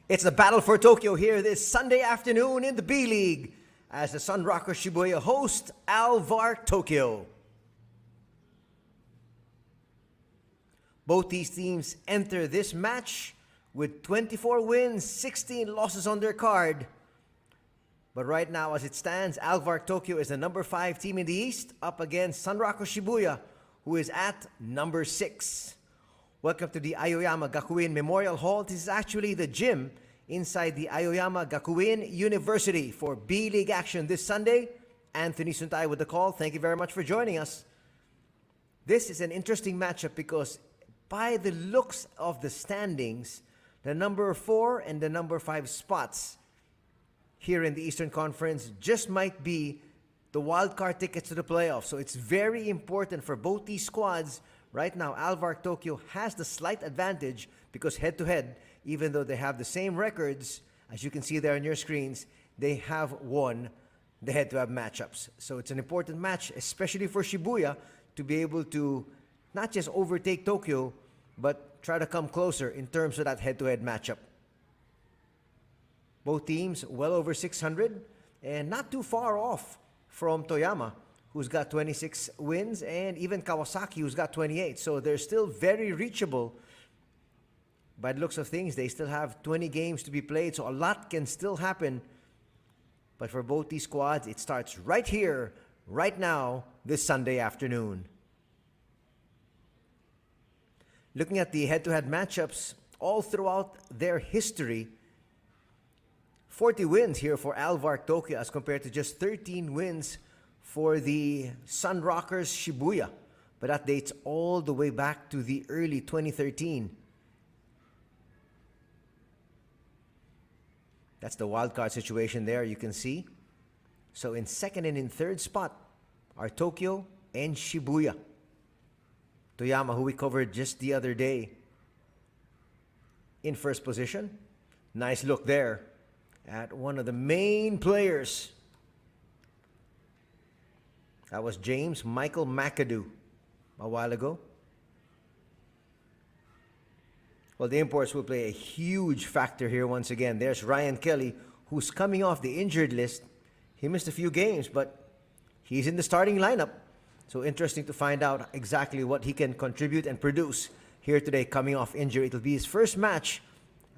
It's the battle for Tokyo here this Sunday afternoon in the B.LEAGUE as the Sunrockers Shibuya host Alvark Tokyo. Both these teams enter this match with 24 wins, 16 losses on their card. But right now, as it stands, Alvark Tokyo is the number 5 team in the East up against Sunrockers Shibuya, who is at number 6. Welcome to the Aoyama Gakuin Memorial Hall. This is actually the gym inside the Aoyama Gakuin University for B.LEAGUE action this Sunday. Anthony Suntay with the call. Thank you very much for joining us. This is an interesting matchup because by the looks of the standings, the number 4 and the number 5 spots here in the Eastern Conference just might be the wildcard tickets to the playoffs. So it's very important for both these squads. Right now, Alvark Tokyo has the slight advantage because head-to-head, even though they have the same records, as you can see there on your screens, they have won the head-to-head matchups. So it's an important match, especially for Shibuya, to be able to not just overtake Tokyo, but try to come closer in terms of that head-to-head matchup. Both teams well over 600 and not too far off from Toyama, who's got 26 wins, and even Kawasaki, who's got 28. So they're still very reachable. By the looks of things, they still have 20 games to be played, so a lot can still happen. But for both these squads, it starts right here, right now, this Sunday afternoon. Looking at the head-to-head matchups all throughout their history, 40 wins here for Alvark Tokyo as compared to just 13 wins for the Sunrockers Shibuya. But that dates all the way back to the early 2013. That's the wildcard situation there, you can see. So in second and in third spot are Tokyo and Shibuya. Toyama, who we covered just the other day, in first position. Nice look there at one of the main players. That was James Michael McAdoo a while ago. Well, the imports will play a huge factor here once again. There's Ryan Kelly, who's coming off the injured list. He missed a few games, but he's in the starting lineup. So interesting to find out exactly what he can contribute and produce here today coming off injury. It'll be his first match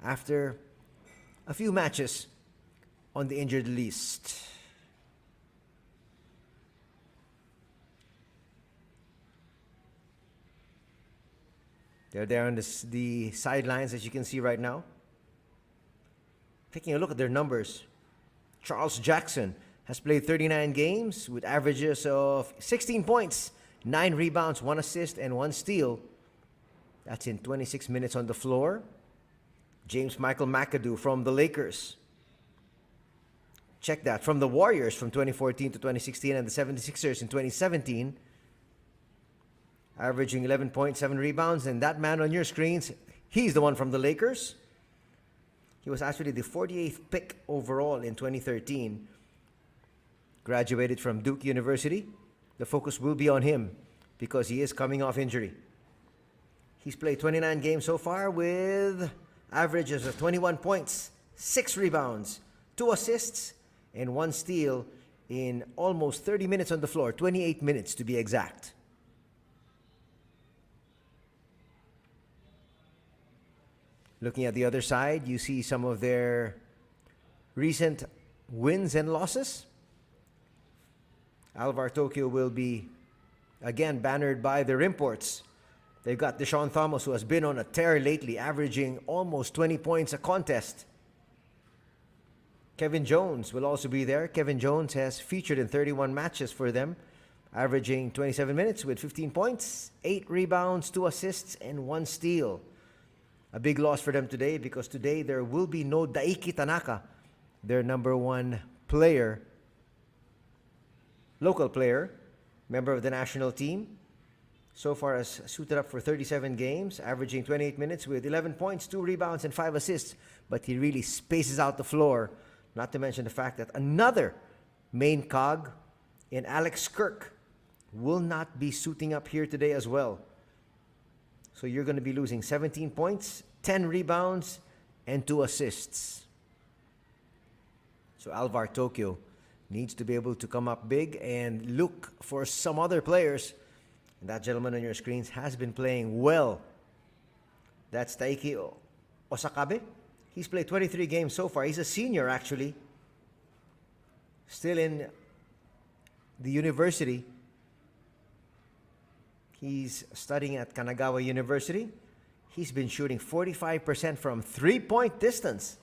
after a few matches on the injured list. They're there on the sidelines, as you can see right now. Taking a look at their numbers, Charles Jackson has played 39 games with averages of 16 points, 9 rebounds, 1 assist, and 1 steal. That's in 26 minutes on the floor. James Michael McAdoo from the Lakers. Check that. From the Warriors from 2014 to 2016 and the 76ers in 2017. Averaging 11.7 rebounds. And that man on your screens, he's the one from the Lakers. He was actually the 48th pick overall in 2013. Graduated from Duke University. The focus will be on him because he is coming off injury. He's played 29 games so far with averages of 21 points, 6 rebounds, 2 assists, and 1 steal in almost 30 minutes on the floor, 28 minutes to be exact. Looking at the other side, you see some of their recent wins and losses. Alvark Tokyo will be, again, bannered by their imports. They've got Deshaun Thomas, who has been on a tear lately, averaging almost 20 points a contest. Kevin Jones will also be there. Kevin Jones has featured in 31 matches for them, averaging 27 minutes with 15 points, 8 rebounds, 2 assists, and 1 steal. A big loss for them today because today there will be no Daiki Tanaka, their number 1 player, local player, member of the national team. So far has suited up for 37 games, averaging 28 minutes with 11 points, 2 rebounds, and 5 assists. But he really spaces out the floor, not to mention the fact that another main cog in Alex Kirk will not be suiting up here today as well. So you're going to be losing 17 points, 10 rebounds, and 2 assists. So Alvark Tokyo needs to be able to come up big and look for some other players. And that gentleman on your screens has been playing well. That's Taiki Osakabe. He's played 23 games so far. He's a senior, actually. Still in the university. He's studying at Kanagawa University. He's been shooting 45% from three-point distance.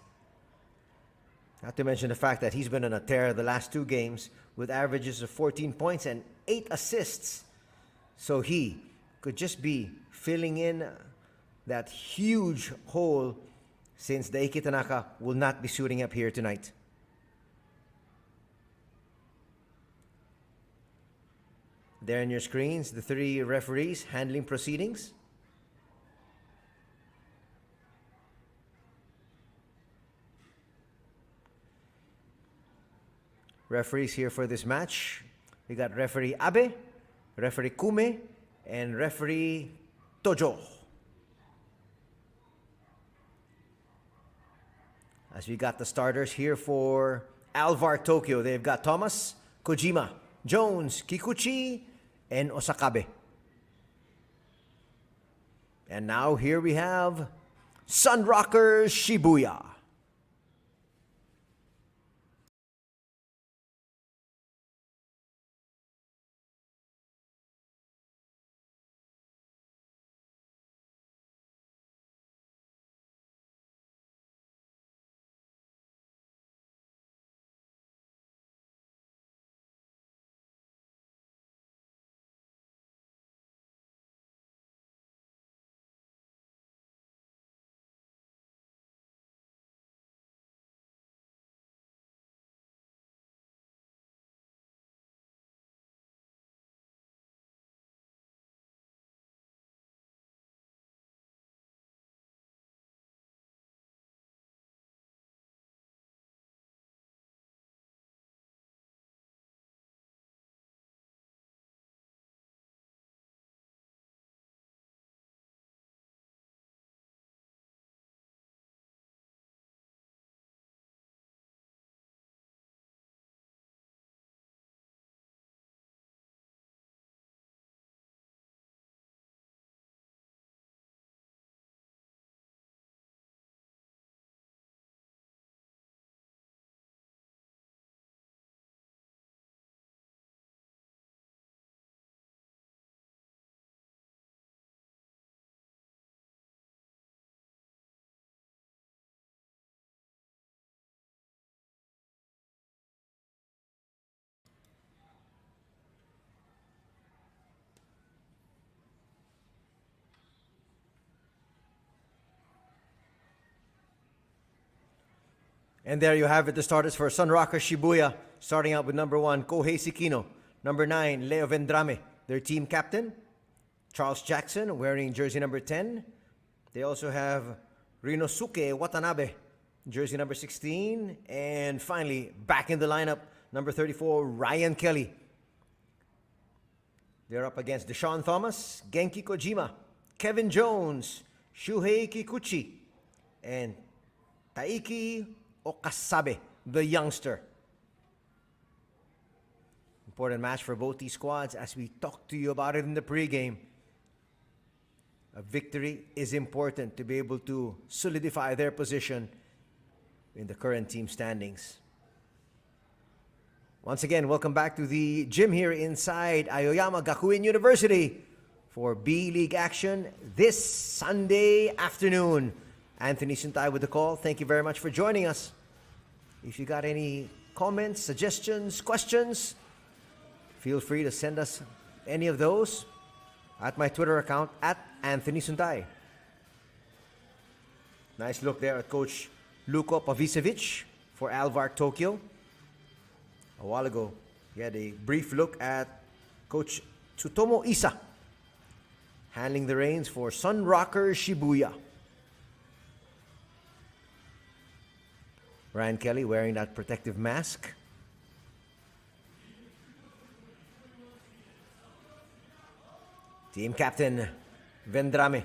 Not to mention the fact that he's been on a tear the last 2 games with averages of 14 points and 8 assists. So he could just be filling in that huge hole since Daiki Tanaka will not be suiting up here tonight. There on your screens, the 3 referees handling proceedings. Referees here for this match. We got referee Abe, referee Kume, and referee Tojo. As we got the starters here for Alvark Tokyo, they've got Thomas, Kojima, Jones, Kikuchi, and Osakabe. And now here we have Sunrockers Shibuya. And there you have it, the starters for Sunrockers Shibuya, starting out with number 1, Kohei Sikino. Number 9, Leo Vendrame, their team captain. Charles Jackson, wearing jersey number 10. They also have Rinosuke Watanabe, jersey number 16. And finally, back in the lineup, number 34, Ryan Kelly. They're up against Deshaun Thomas, Genki Kojima, Kevin Jones, Shuhei Kikuchi, and Taiki Okasabe, the youngster. Important match for both these squads as we talked to you about it in the pregame. A victory is important to be able to solidify their position in the current team standings. Once again, welcome back to the gym here inside Aoyama Gakuin University for B.LEAGUE action this Sunday afternoon. Anthony Suntay with the call. Thank you very much for joining us. If you got any comments, suggestions, questions, feel free to send us any of those at my Twitter account at Anthony Suntay. Nice look there at Coach Luko Pavicevic for Alvark Tokyo. A while ago, he had a brief look at Coach Tsutomo Isa handling the reins for Sunrockers Shibuya. Ryan Kelly wearing that protective mask. Team captain Vendrame.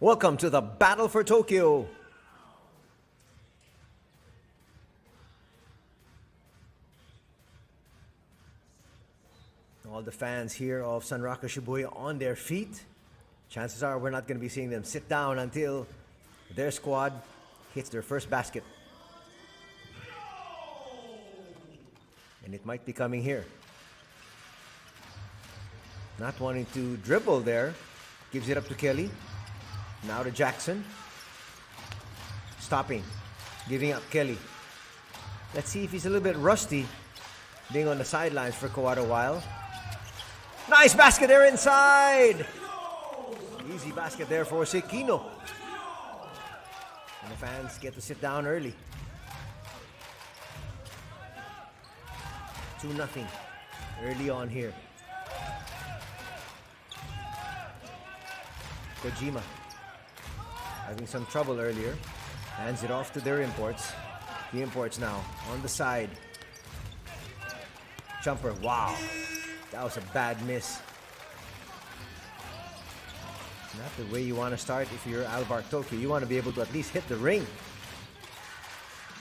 Welcome to the Battle for Tokyo. All the fans here of Sunrockers Shibuya on their feet. Chances are we're not going to be seeing them sit down until their squad hits their first basket. And it might be coming here. Not wanting to dribble there. Gives it up to Kelly. Now to Jackson. Stopping. Giving up Kelly. Let's see if he's a little bit rusty. Being on the sidelines for quite a while. Nice basket there inside. Easy basket there for Sekino. And the fans get to sit down early. 2-0 early on here. Kojima having some trouble earlier. Hands it off to their imports. The imports now on the side. Jumper, wow. That was a bad miss. Not the way you want to start if you're Alvark Tokyo. You want to be able to at least hit the ring.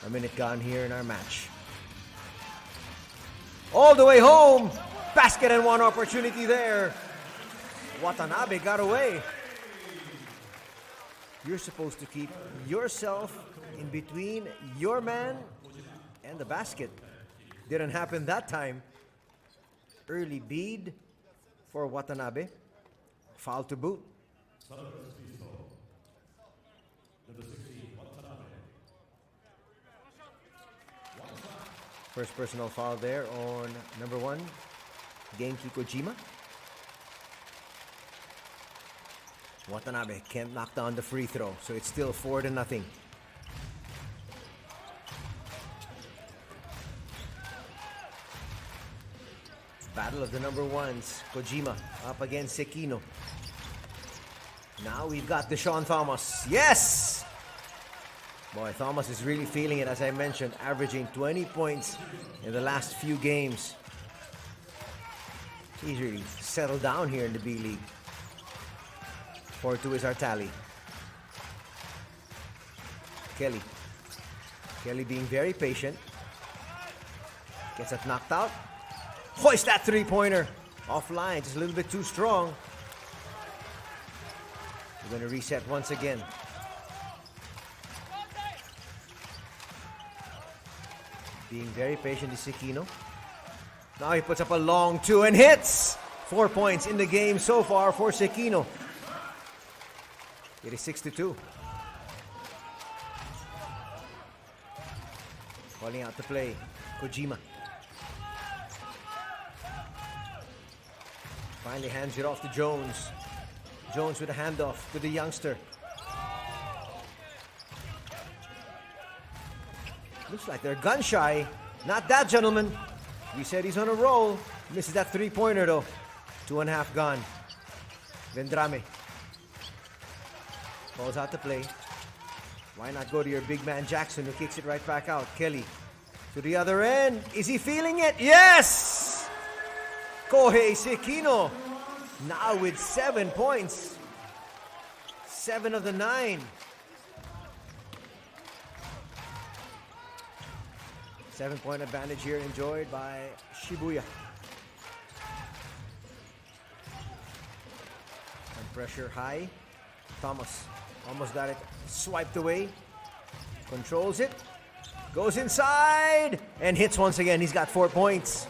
A minute gone here in our match. All the way home. Basket and one opportunity there. Watanabe got away. You're supposed to keep yourself in between your man and the basket. Didn't happen that time. Early bead for Watanabe. Foul to boot. First personal foul there on number 1, Genki Kojima. Watanabe can't knock down the free throw, so it's still 4-0. Battle of the number 1s. Kojima up against Sekino. Now we've got Deshaun Thomas. Yes! Boy, Thomas is really feeling it, as I mentioned, averaging 20 points in the last few games. He's really settled down here in the B-League. 4-2 is our tally. Kelly. Kelly being very patient. Gets it knocked out. Hoist that three-pointer. Offline, just a little bit too strong. We're going to reset once again. Being very patient is Sekino. Now he puts up a long 2 and hits! 4 points in the game so far for Sekino. It is 6-2. Calling out the play. Kojima. Finally hands it off to Jones. Jones with a handoff to the youngster. Looks like they're gun shy. Not that gentleman. We said he's on a roll. Misses that three-pointer though. 2.5 gone. Vendrame. Calls out the play. Why not go to your big man Jackson, who kicks it right back out? Kelly to the other end. Is he feeling it? Yes! Kohei Sekino now with 7 points. 7 of the 9. 7-point advantage here enjoyed by Shibuya. And pressure high. Thomas almost got it swiped away. Controls it. Goes inside and hits once again. He's got 4 points.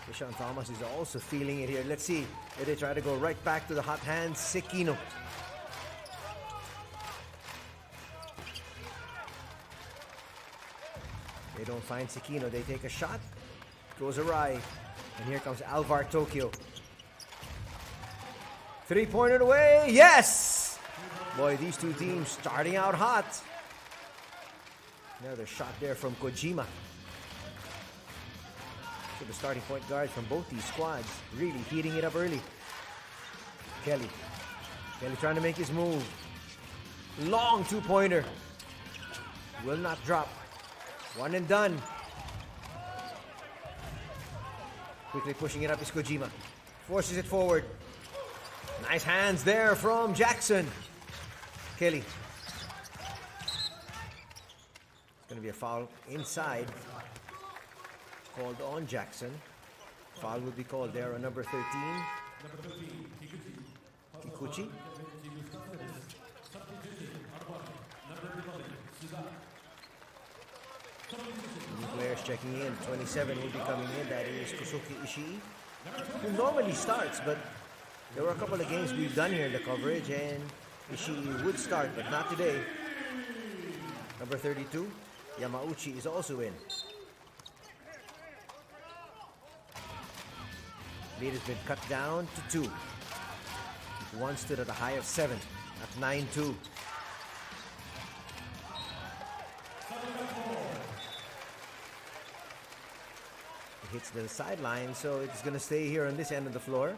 Deshaun Thomas is also feeling it here. Let's see if they try to go right back to the hot hands. Sekino. They don't find Sekino. They take a shot. Goes awry. And here comes Alvark Tokyo. 3-pointer away. Yes! Boy, these two teams starting out hot. Another shot there from Kojima. So the starting point guards from both these squads really heating it up early. Kelly. Kelly trying to make his move. Long 2-pointer. Will not drop. One and done. Quickly pushing it up is Kojima. Forces it forward. Nice hands there from Jackson. Kelly. It's going to be a foul inside. Called on Jackson. Foul will be called there on number 13. Kikuchi. New players checking in. 27 will be coming in. That is Kusuke Ishii, who normally starts, but there were a couple of games we've done here in the coverage, and Ishii would start, but not today. Number 32, Yamauchi, is also in. Lead has been cut down to 2. One stood at a high of 7. That's 9-2. It hits the sideline, so it's going to stay here on this end of the floor.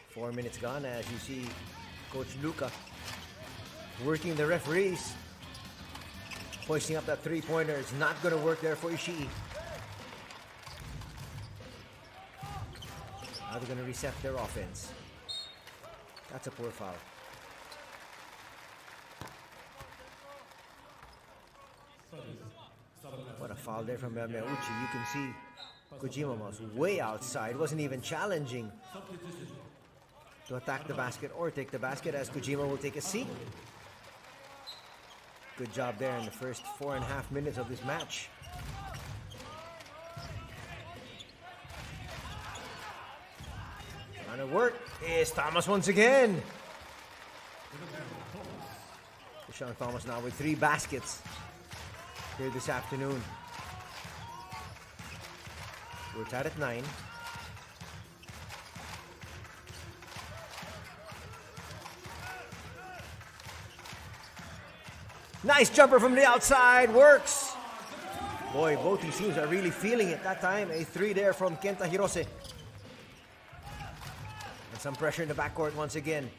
Four minutes gone as you see Coach Luca working the referees. Hoisting up that three-pointer. It's not going to work there for Ishii. Now they're going to reset their offense. That's a poor foul. What a foul there from Yamauchi. You can see Kojima was way outside. Wasn't even challenging to attack the basket or take the basket, as Kojima will take a seat. Good job there in the first 4.5 minutes of this match. Trying to work is Thomas once again. Deshaun Thomas now with 3 baskets here this afternoon. We're tied at 9. Nice jumper from the outside, works. Boy, both these teams are really feeling it that time. A 3 there from Kenta Hirose. And some pressure in the backcourt once again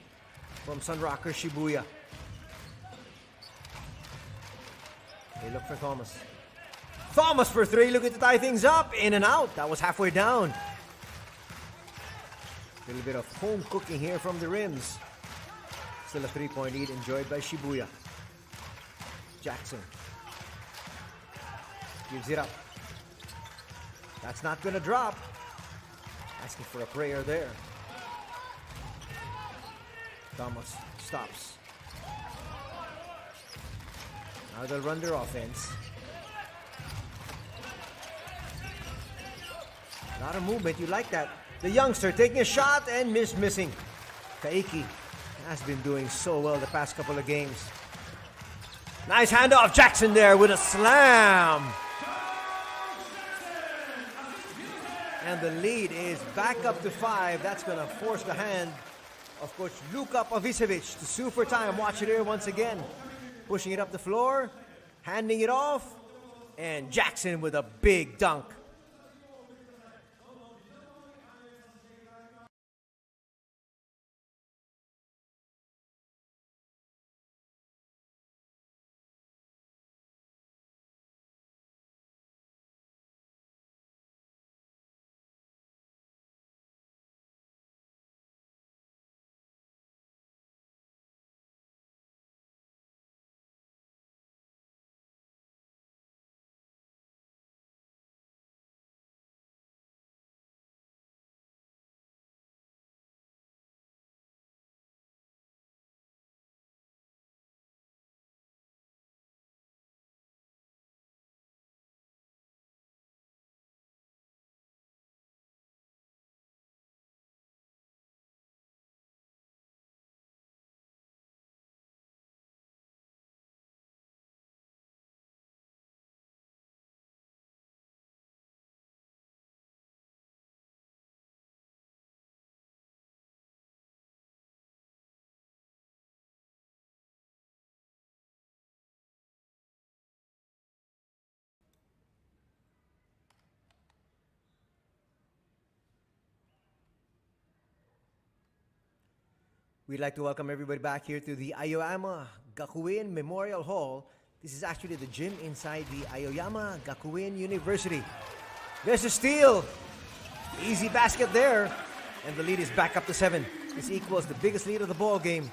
from Sunrockers Shibuya. They look for Thomas. Thomas for 3, looking to tie things up. In and out, that was halfway down. A little bit of home cooking here from the rims. Still a 3-point lead enjoyed by Shibuya. Jackson gives it up. That's not gonna drop. Asking for a prayer there. Thomas stops. Now they'll run their offense. A lot of movement, you like that. The youngster taking a shot and missing. Taiki has been doing so well the past couple of games. Nice handoff, Jackson there with a slam. And the lead is back up to 5. That's going to force the hand of Coach Luka Pavicevic to sue for time. Watch it here once again. Pushing it up the floor, handing it off, and Jackson with a big dunk. We'd like to welcome everybody back here to the Aoyama Gakuen Memorial Hall. This is actually the gym inside the Aoyama Gakuen University. There's a steal. Easy basket there. And the lead is back up to 7. This equals the biggest lead of the ball game.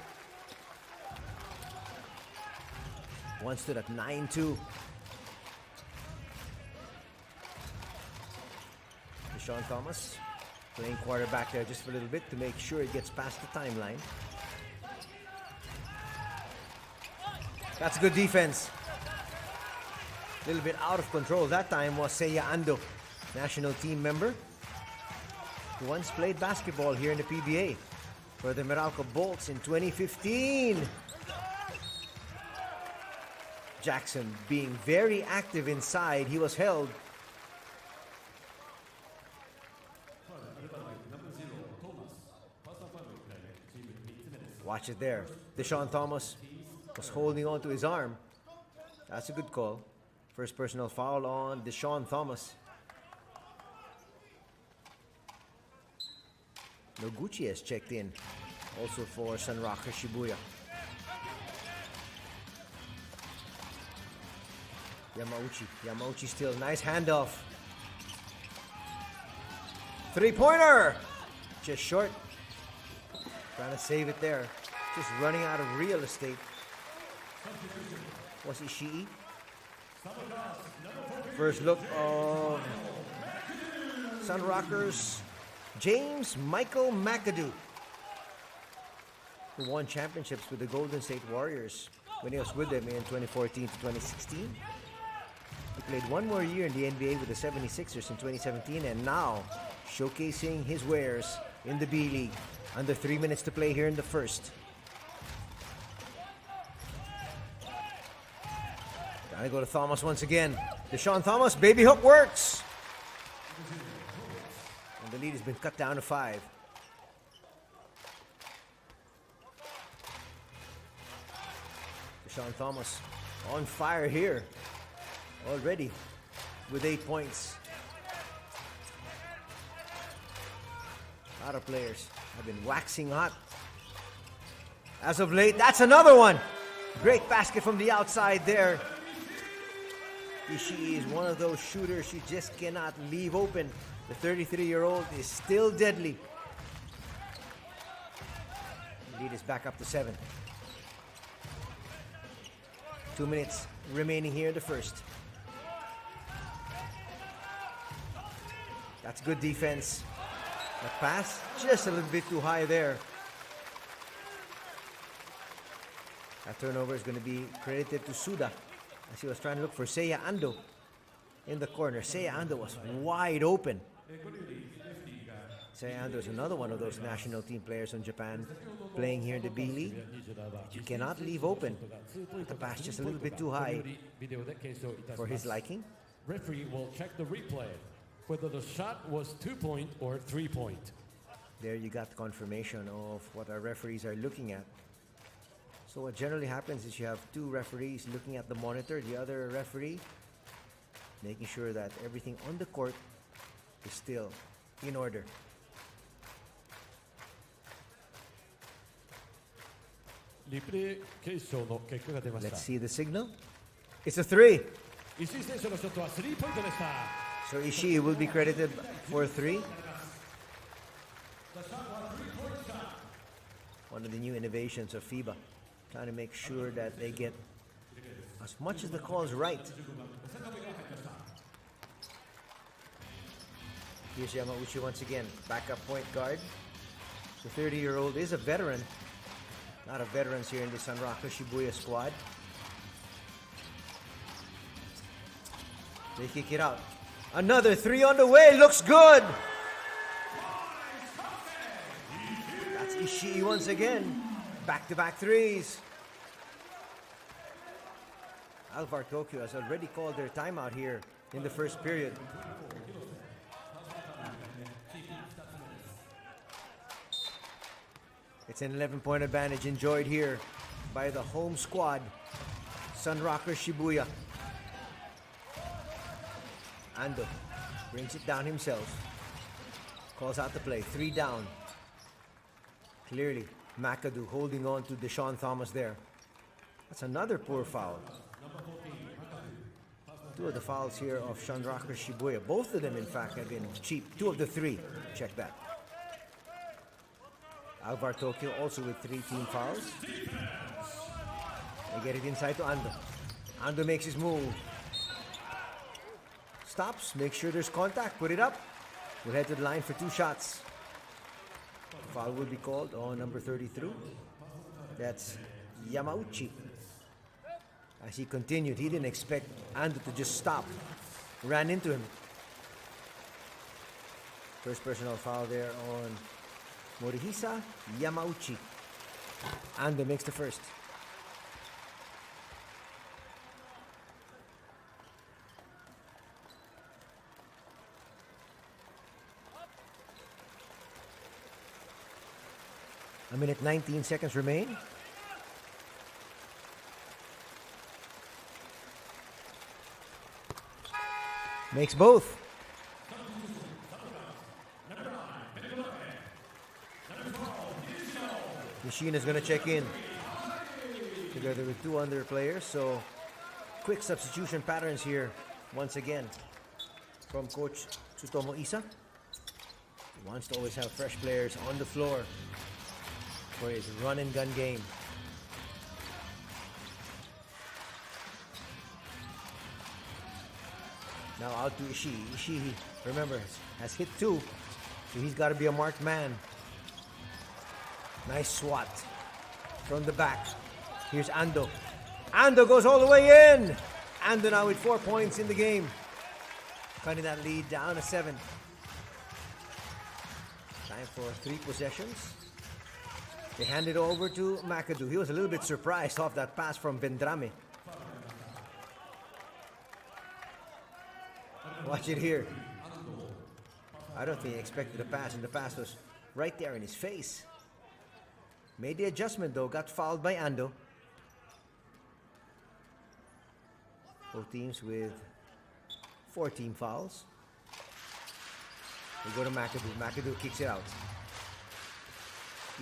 One stood at 9-2. Deshaun Thomas playing quarterback there just for a little bit to make sure it gets past the timeline. That's good defense. A little bit out of control that time was Seiya Ando, national team member, who once played basketball here in the PBA for the Meralco Bolts in 2015. Jackson being very active inside. He was held. Watch it there. Deshaun Thomas was holding on to his arm. That's a good call. First personal foul on Deshaun Thomas. Noguchi has checked in, also for Sunrockers Shibuya. Yamauchi still. Nice handoff. Three-pointer! Just short. Trying to save it there. Just running out of real estate. Was Ishii? First look of Sunrockers, James Michael McAdoo, who won championships with the Golden State Warriors when he was with them in 2014 to 2016. He played one more year in the NBA with the 76ers in 2017 and now showcasing his wares in the B-League. Under 3 minutes to play here in the first. Gotta go to Thomas once again. Deshaun Thomas, baby hook works. And the lead has been cut down to 5. Deshaun Thomas on fire here already with 8 points. A lot of players have been waxing hot as of late. That's another one. Great basket from the outside there. Ishii is one of those shooters you just cannot leave open. The 33-year-old is still deadly. The lead is back up to 7. 2 minutes remaining here in the first. That's good defense. The pass just a little bit too high there. That turnover is going to be credited to Suda as he was trying to look for Seiya Ando in the corner. Seiya Ando was wide open. Seiya Ando is another one of those national team players from Japan playing here in the B-League. You cannot leave open. The pass just a little bit too high for his liking. Referee will check the replay whether the shot was 2-point or 3-point. There you got the confirmation of what our referees are looking at. So what generally happens is you have 2 referees looking at the monitor, the other referee making sure that everything on the court is still in order. Let's see the signal. It's a 3. So Ishii will be credited for 3. One of the new innovations of FIBA. Trying to make sure that they get as much as the calls right. Here's Yamauchi once again, backup point guard. The 30-year-old is a veteran. A lot of veterans here in the Sunrockers Shibuya squad. They kick it out. Another 3 on the way, looks good! That's Ishii once again. Back-to-back 3s. Alvark Tokyo has already called their timeout here in the first period. It's an 11-point advantage enjoyed here by the home squad, Sunrockers Shibuya. Ando brings it down himself. Calls out the play. 3 down. Clearly, McAdoo holding on to Deshaun Thomas there. That's another poor foul. Two of the fouls here of Sunrockers Shibuya. Both of them, in fact, have been cheap. 2 of the 3. Check that. Alvark Tokyo also with 3 team fouls. They get it inside to Ando. Ando makes his move. Stops, make sure there's contact, put it up. We'll head to the line for 2 shots. Foul will be called on number 33. That's Yamauchi. As he continued, he didn't expect Ando to just stop. Ran into him. First personal foul there on Morihisa Yamauchi. Ando makes the first. A minute 19 seconds remain. Makes both. Machine is going to check in together with 2 other players. So quick substitution patterns here once again from Coach Tsutomu Isa. He wants to always have fresh players on the floor for his run and gun game. Now out to Ishii. Ishii, remember, has hit 2, so he's got to be a marked man. Nice swat from the back. Here's Ando. Ando goes all the way in. Ando now with 4 points in the game, cutting that lead down to 7. Time for 3 possessions. They hand it over to McAdoo. He was a little bit surprised off that pass from Vendrame. Watch it here. I don't think he expected the pass, and the pass was right there in his face. Made the adjustment though, got fouled by Ando. Both teams with 4 team fouls. They go to McAdoo. McAdoo kicks it out.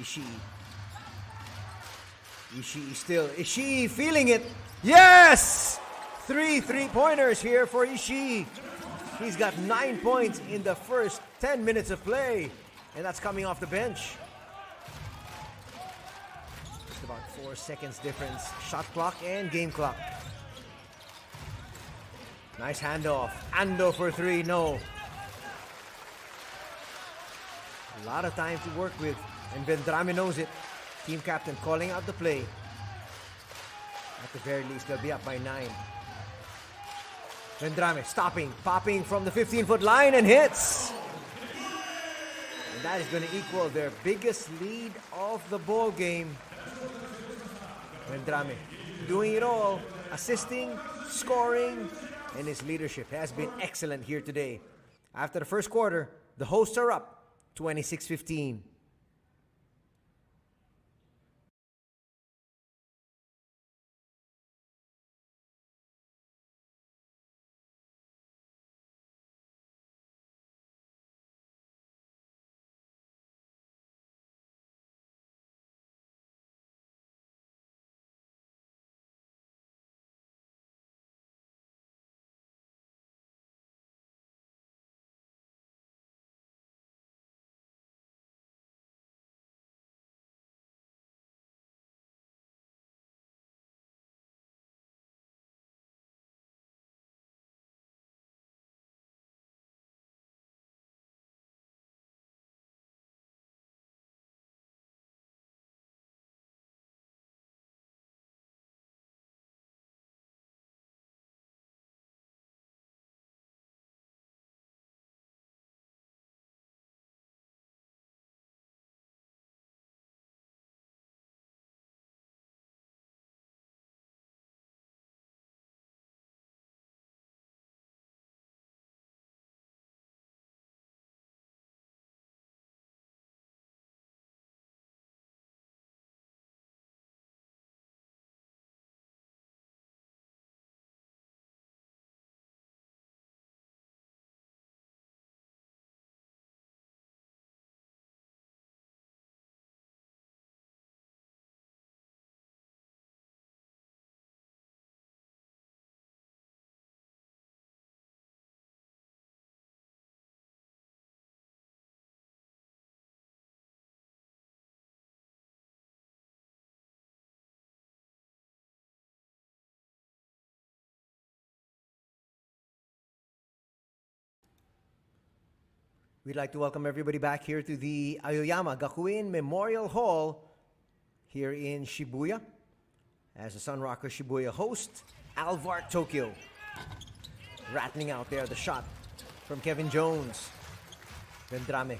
Ishii. Ishii feeling it. Yes! 3 3-pointers here for Ishii. He's got 9 points in the first 10 minutes of play. And that's coming off the bench. Just about 4 seconds difference. Shot clock and game clock. Nice handoff. Ando for 3, no. A lot of time to work with. And Vendrame knows it. Team captain calling out the play. At the very least, they'll be up by 9. Vendrame stopping, popping from the 15-foot line and hits. And that is going to equal their biggest lead of the ball game. Vendrame doing it all, assisting, scoring, and his leadership has been excellent here today. After the first quarter, the hosts are up 26-15. We'd like to welcome everybody back here to the Aoyama Gakuin Memorial Hall here in Shibuya. As the Sunrockers Shibuya host, Alvark Tokyo. Rattling out there the shot from Kevin Jones. Vendrame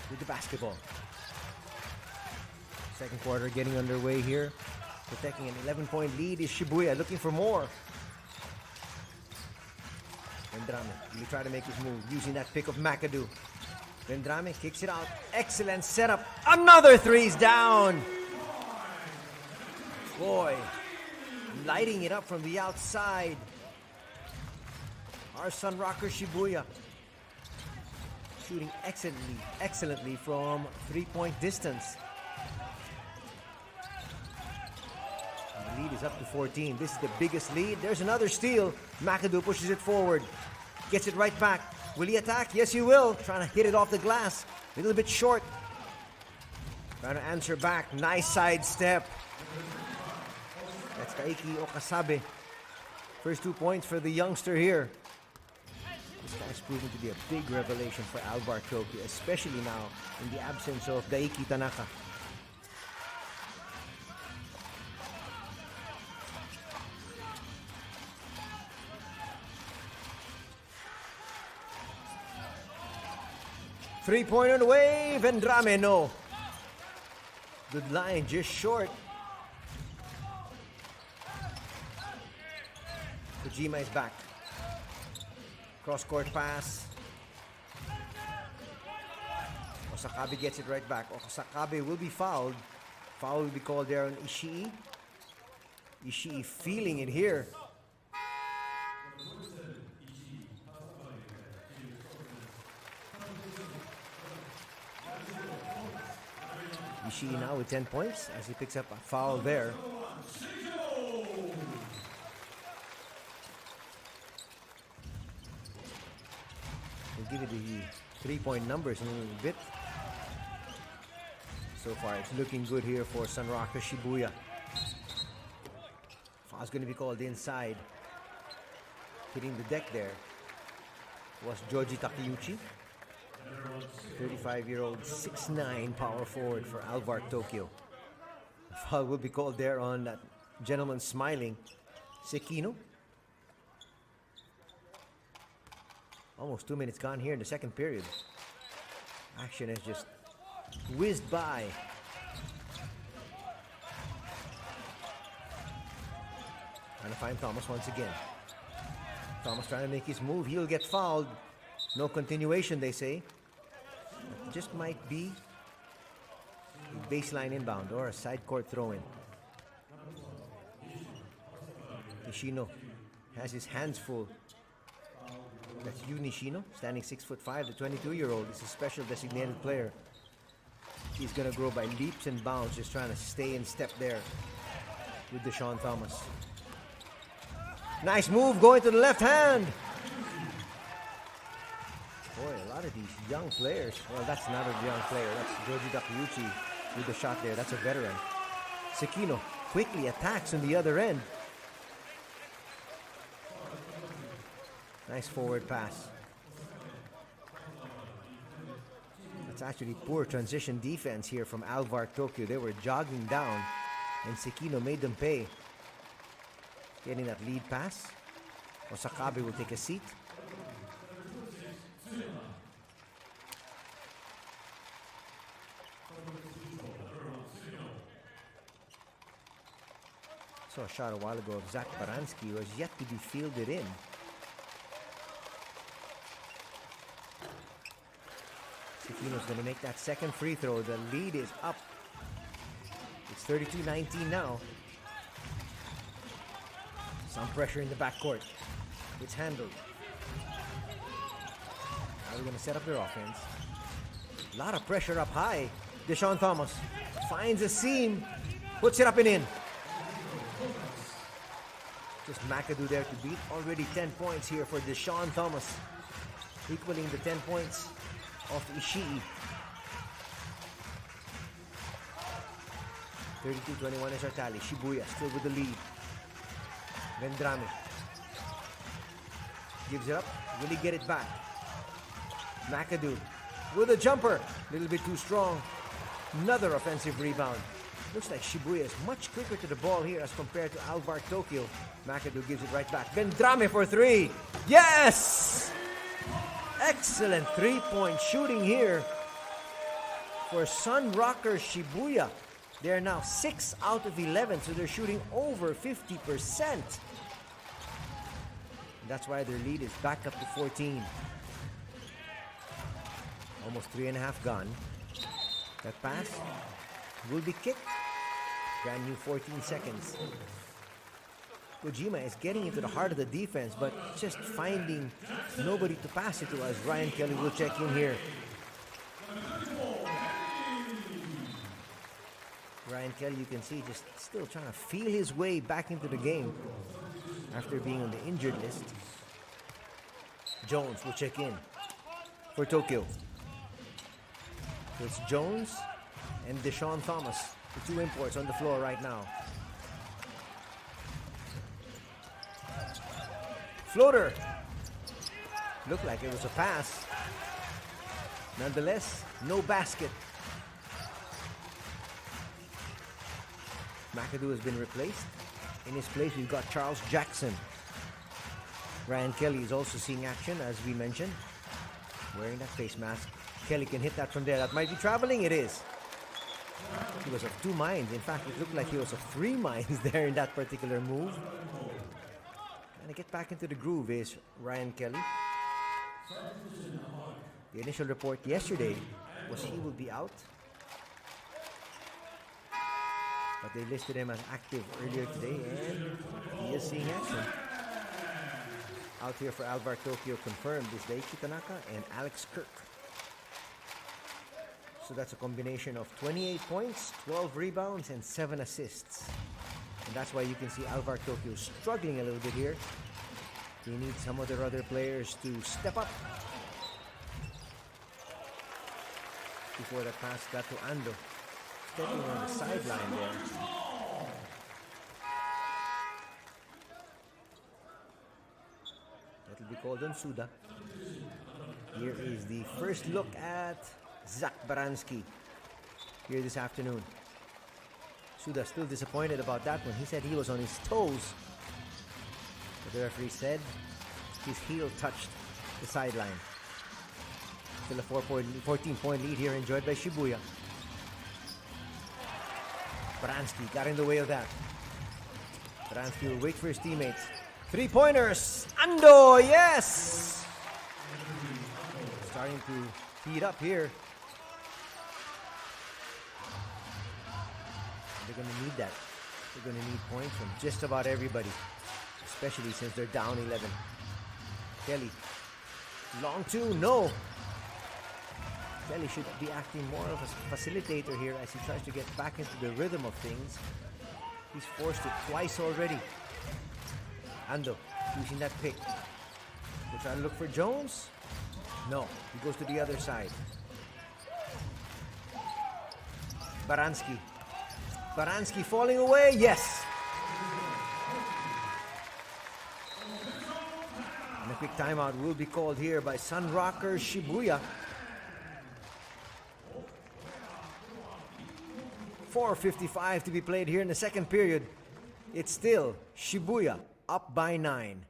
with the basketball. Second quarter getting underway here. Protecting an 11-point lead is Shibuya, looking for more. Vendrame will try to make his move using that pick of McAdoo. Vendrame kicks it out. Excellent setup. Another three's down. Boy, lighting it up from the outside. Our Sunrocker Shibuya shooting excellently from three-point distance. The lead is up to 14. This is the biggest lead. There's another steal. McAdoo pushes it forward. Gets it right back. Will he attack? Yes, he will. Trying to hit it off the glass. A little bit short. Trying to answer back. Nice side step. That's Kaiki Okasabe. First 2 points for the youngster here. This guy's proven to be a big revelation for Alvark Tokyo, especially now in the absence of Daiki Tanaka. Three-pointer away, Vendrame, no. Good line, just short. Kojima is back. Cross-court pass. Osakabe gets it right back. Osakabe will be fouled. Foul will be called there on Ishii. Ishii feeling it here. Ishii now with 10 points as he picks up a foul there. We'll give you the 3-point numbers in a little bit. So far, it's looking good here for Sunrocker Shibuya. Foul's going to be called inside. Hitting the deck there was Joji Takeuchi. 35-year-old, 6'9" power forward for Alvark Tokyo. A foul will be called there on that gentleman smiling, Sekino. Almost 2 minutes gone here in the second period. Action has just whizzed by. Trying to find Thomas once again. Thomas trying to make his move. He'll get fouled. No continuation, they say. It just might be a baseline inbound or a side court throw-in. Nishino has his hands full. That's Yu Nishino, standing 6'5", the 22-year-old. Is a special designated player. He's going to grow by leaps and bounds, just trying to stay in step there with Deshaun Thomas. Nice move going to the left hand. Boy, a lot of these young players. Well, that's not a young player. That's Joji Takeuchi with the shot there. That's a veteran. Sekino quickly attacks on the other end. Nice forward pass. That's actually poor transition defense here from Alvark Tokyo. They were jogging down, and Sekino made them pay. Getting that lead pass. Osakabe will take a seat. Saw a shot a while ago of Zach Baranski, who has yet to be fielded in. Sekino's going to make that second free throw. The lead is up. It's 32-19 now. Some pressure in the backcourt. It's handled. Now they're going to set up their offense. A lot of pressure up high. Deshaun Thomas finds a seam. Puts it up and in. Just McAdoo there to beat. Already 10 points here for Deshaun Thomas. Equaling the 10 points of Ishii. 32-21 is our tally. Shibuya still with the lead. Vendrame gives it up. Will he get it back? McAdoo with a jumper. A little bit too strong. Another offensive rebound. Looks like Shibuya is much quicker to the ball here as compared to Alvark Tokyo. McAdoo gives it right back. Vendrame for three. Yes! Excellent three-point shooting here for Sunrockers Shibuya. They're now 6 out of 11, so they're shooting over 50%. That's why their lead is back up to 14. Almost 3.5 gone. That pass will be kicked. Brand new 14 seconds. Kojima is getting into the heart of the defense, but just finding nobody to pass it to as Ryan Kelly will check in here. Ryan Kelly, you can see, just still trying to feel his way back into the game after being on the injured list. Jones will check in for Tokyo. So it's Jones and Deshaun Thomas, the two imports on the floor right now. Floater. Looked like it was a pass. Nonetheless, no basket. McAdoo has been replaced. In his place, we've got Charles Jackson. Ryan Kelly is also seeing action, as we mentioned. Wearing that face mask. Kelly can hit that from there. That might be traveling. It is. He was of two minds. In fact, it looked like he was of three minds there in that particular move. Trying to get back into the groove is Ryan Kelly. The initial report yesterday was he will be out. But they listed him as active earlier today, and he is seeing action. Out here for Alvark Tokyo confirmed is Daichi Tanaka and Alex Kirk. So that's a combination of 28 points, 12 rebounds, and 7 assists. And that's why you can see Alvark Tokyo struggling a little bit here. They need some of their other players to step up. Before that pass got to Ando. Stepping on the sideline there. That'll be called on Suda. Here is the first look at Zach Baranski here this afternoon. Suda still disappointed about that one. He said he was on his toes. But the referee said his heel touched the sideline. Still a 14-point lead here enjoyed by Shibuya. Baranski got in the way of that. Baranski will wait for his teammates. Three-pointers! Ando! Yes! Starting to heat up here. They're going to need that. They're going to need points from just about everybody. Especially since they're down 11. Kelly. Long two. No. Kelly should be acting more of a facilitator here as he tries to get back into the rhythm of things. He's forced it twice already. Ando using that pick. We'll try to look for Jones. No. He goes to the other side. Baranski. Baranski falling away. Yes. And a quick timeout will be called here by Sunrockers Shibuya. 4:55 to be played here in the second period. It's still Shibuya up by 9.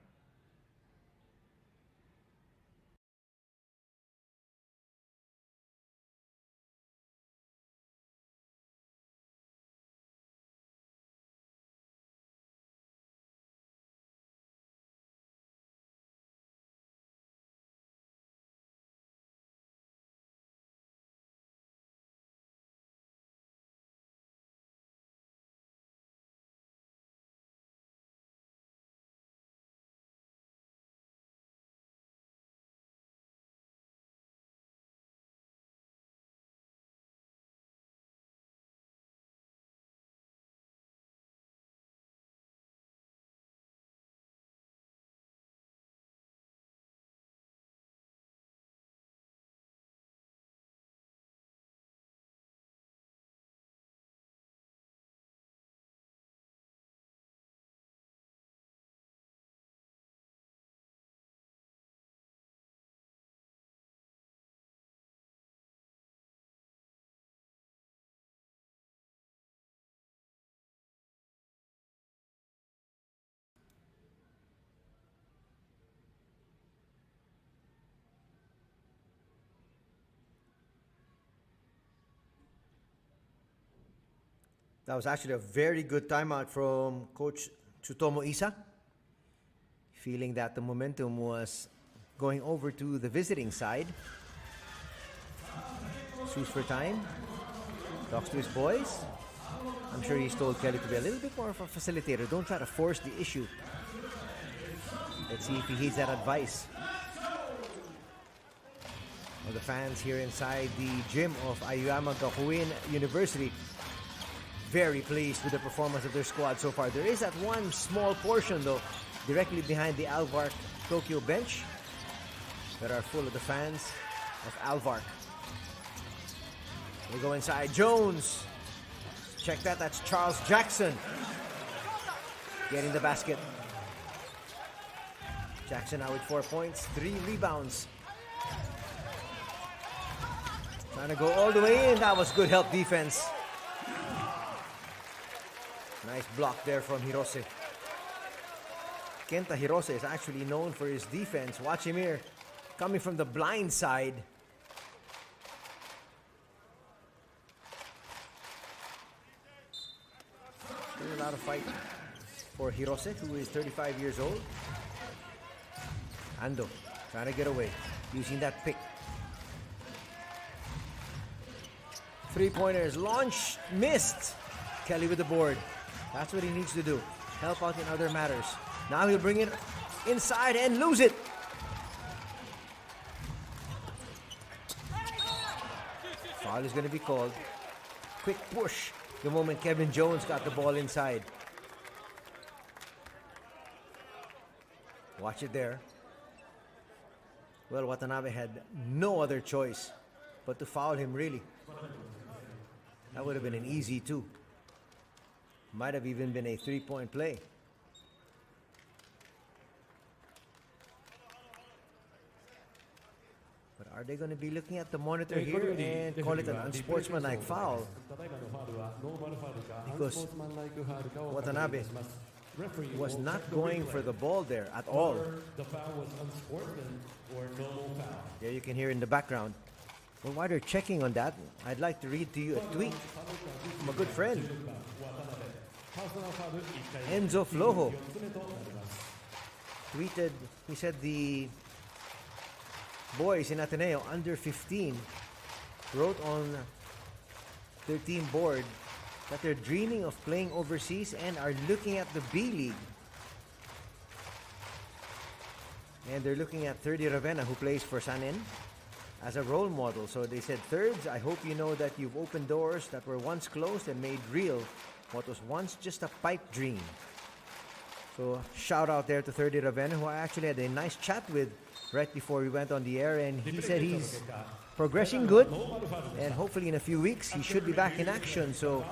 That was actually a very good timeout from Coach Tsutomu Isa. Feeling that the momentum was going over to the visiting side. Sues for time. Talks to his boys. I'm sure he's told Kelly to be a little bit more of a facilitator. Don't try to force the issue. Let's see if he heeds that advice. Well, the fans here inside the gym of Aoyama Gakuin University very pleased with the performance of their squad so far. There is that one small portion though directly behind the Alvark Tokyo bench that are full of the fans of Alvark. We go inside. Jones. Check that. That's Charles Jackson getting the basket. Jackson now with 4 points, 3 rebounds. Trying to go all the way in. That was good help defense. Nice block there from Hirose. Kenta Hirose is actually known for his defense. Watch him here. Coming from the blind side. Still a lot of fight for Hirose, who is 35 years old. Ando trying to get away, using that pick. 3-pointers launched, missed. Kelly with the board. That's what he needs to do. Help out in other matters. Now he'll bring it inside and lose it. Foul is going to be called. Quick push the moment Kevin Jones got the ball inside. Watch it there. Well, Watanabe had no other choice but to foul him, really. That would have been an easy 2. Might have even been a 3-point play. But are they going to be looking at the monitor here and call it an unsportsmanlike foul? Because Watanabe was not going for the ball there at all. The foul was unsportsman or normal foul. Yeah, you can hear in the background. Well, while they're checking on that, I'd like to read to you a tweet from a good friend, Enzo Flojo. Tweeted, he said the boys in Ateneo under 15 wrote on their team board that they're dreaming of playing overseas and are looking at the B.LEAGUE. And they're looking at Thirdy Ravenna, who plays for Sanin, as a role model. So they said, Thirds, I hope you know that you've opened doors that were once closed and made real what was once just a pipe dream. So shout out there to Thirdy Ravenna, who I actually had a nice chat with right before we went on the air, and he said he's progressing good, and hopefully in a few weeks he should be back in action. So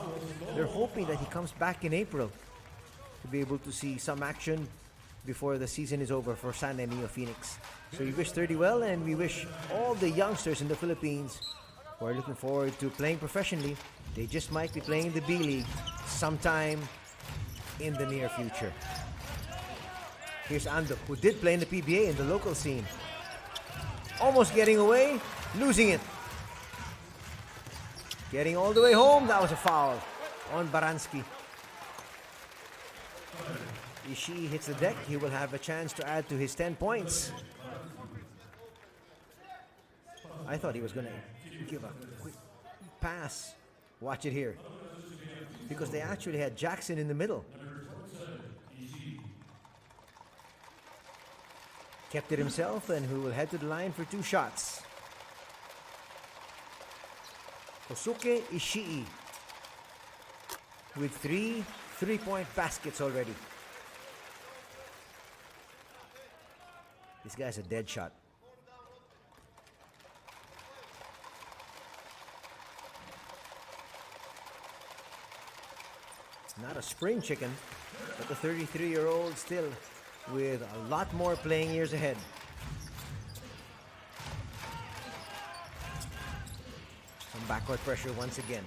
they're hoping that he comes back in April to be able to see some action before the season is over for San Neo Phoenix. So we wish Thirdy well, and we wish all the youngsters in the Philippines who are looking forward to playing professionally, they just might be playing the B.LEAGUE sometime in the near future. Here's Ando, who did play in the PBA in the local scene. Almost getting away, losing it. Getting all the way home, that was a foul on Baranski. Ishii hits the deck, he will have a chance to add to his 10 points. I thought he was going to give a quick pass. Watch it here. Because they actually had Jackson in the middle. Kept it himself, and who will head to the line for 2 shots. Kosuke Ishii with 3 3-point baskets already. This guy's a dead shot. Not a spring chicken, but the 33-year-old still with a lot more playing years ahead. Some backcourt pressure once again.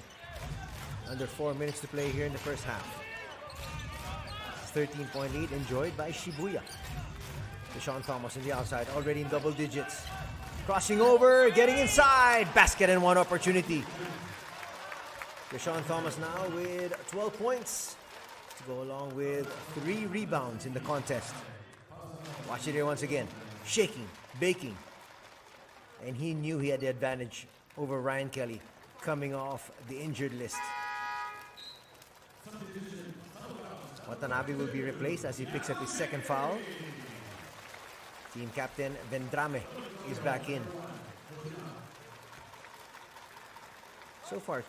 Under 4 minutes to play here in the first half. 13-point lead enjoyed by Shibuya. Deshaun Thomas on the outside, already in double digits. Crossing over, getting inside. Basket and 1 opportunity. Deshaun Thomas now with 12 points to go along with 3 rebounds in the contest. Watch it here once again. Shaking, baking. And he knew he had the advantage over Ryan Kelly coming off the injured list. Watanabe will be replaced as he picks up his second foul. Team captain Vendrame is back in. So far,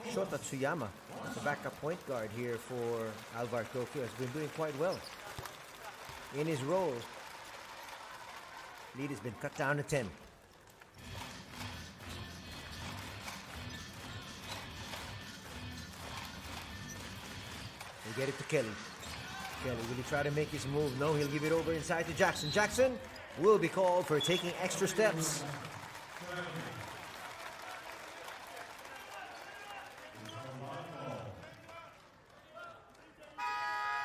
Shota Tsuyama, the backup point guard here for Alvark Tokyo, has been doing quite well in his role. Lead has been cut down to 10. They get it to Kelly. Kelly, will he try to make his move? No, he'll give it over inside to Jackson. Jackson will be called for taking extra steps.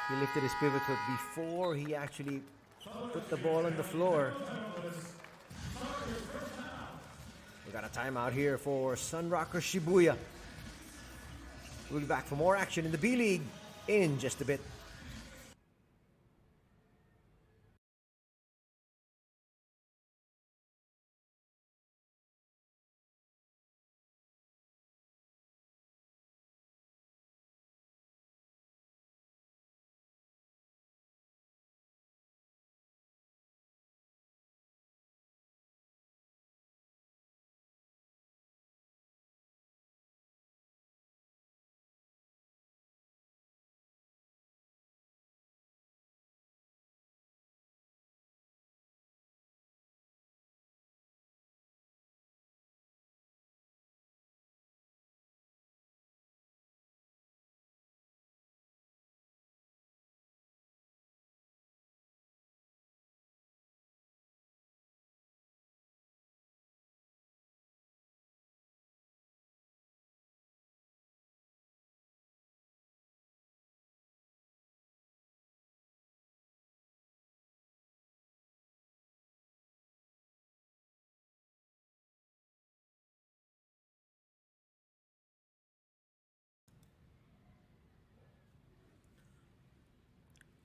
He lifted his pivot foot before he actually put the ball on the floor. We got a timeout here for Sunrockers Shibuya. We'll be back for more action in the B-League in just a bit.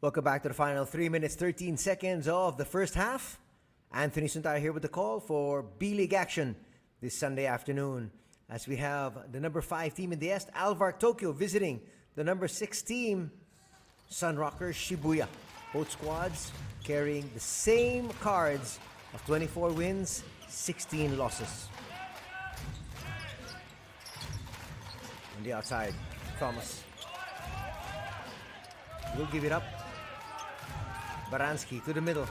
Welcome back to the final 3 minutes, 13 seconds of the first half. Anthony Suntay here with the call for B-League action this Sunday afternoon, as we have the number 5 team in the East, Alvark Tokyo, visiting the number 6 team, Sunrockers Shibuya. Both squads carrying the same cards of 24 wins, 16 losses. On the outside, Thomas will give it up. Baranski to the middle.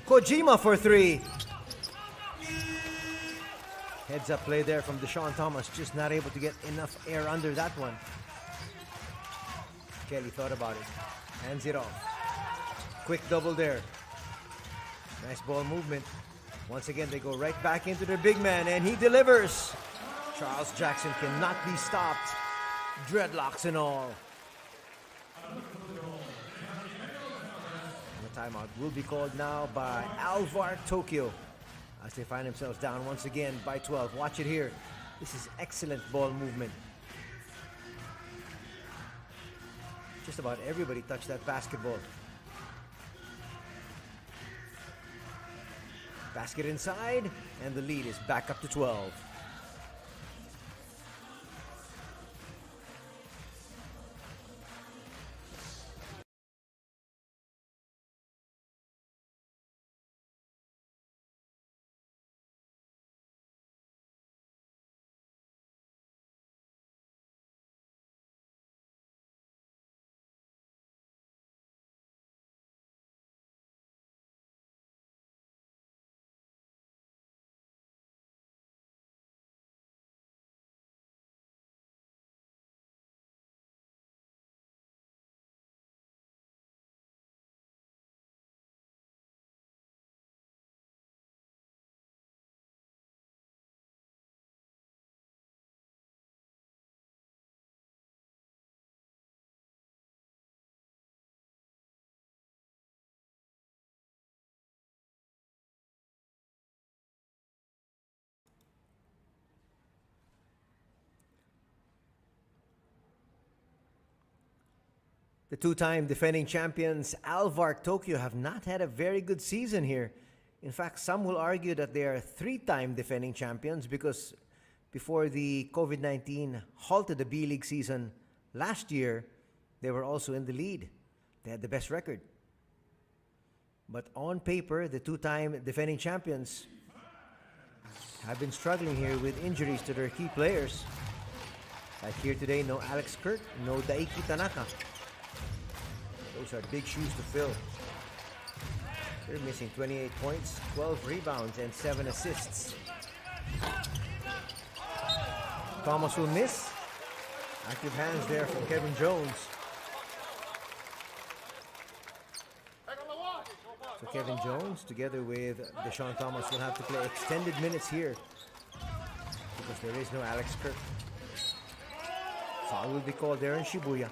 Kojima for 3. Heads up play there from Deshaun Thomas, just not able to get enough air under that one. Kelly thought about it. Hands it off. Quick double there. Nice ball movement. Once again, they go right back into their big man, and he delivers. Charles Jackson cannot be stopped. Dreadlocks and all. Timeout will be called now by Alvark Tokyo as they find themselves down once again by 12. Watch it here. This is excellent ball movement. Just about everybody touched that basketball. Basket inside, and the lead is back up to 12. The two-time defending champions Alvark Tokyo have not had a very good season here. In fact, some will argue that they are three-time defending champions because before the COVID-19 halted the B.LEAGUE season last year, they were also in the lead. They had the best record. But on paper, the two-time defending champions have been struggling here with injuries to their key players. Like here today, no Alex Kurt, no Daiki Tanaka. Those are big shoes to fill. They're missing 28 points, 12 rebounds, and 7 assists. Thomas will miss. Active hands there from Kevin Jones. So Kevin Jones, together with Deshaun Thomas, will have to play extended minutes here because there is no Alex Kirk. Foul will be called there in Shibuya.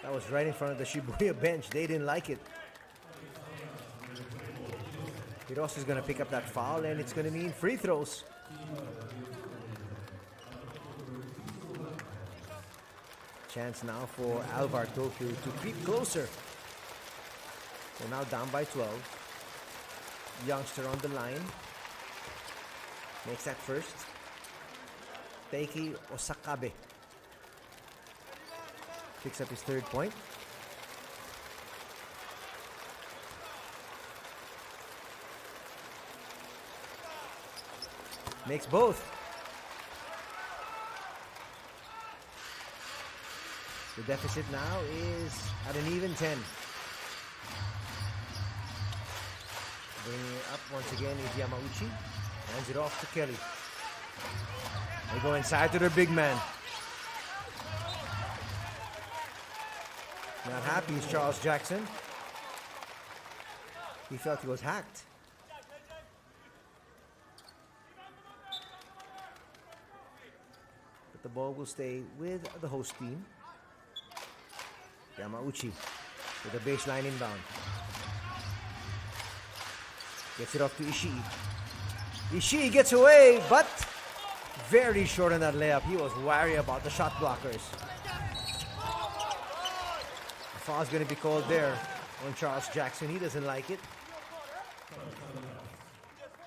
That was right in front of the Shibuya bench. They didn't like it. Hiroshi is going to pick up that foul, and it's going to mean free throws. Chance now for Alvark Tokyo to creep closer. They're now down by 12. Youngster on the line. Makes that first. Taiki Osakabe picks up his third point. Makes both. The deficit now is at an even 10. Bringing it up once again is Yamauchi. Hands it off to Kelly. They go inside to their big man. Not happy is Charles Jackson. He felt he was hacked. But the ball will stay with the host team. Yamauchi with a baseline inbound. Gets it off to Ishii. Ishii gets away, but very short on that layup. He was wary about the shot blockers. The foul's going to be called there on Charles Jackson. He doesn't like it.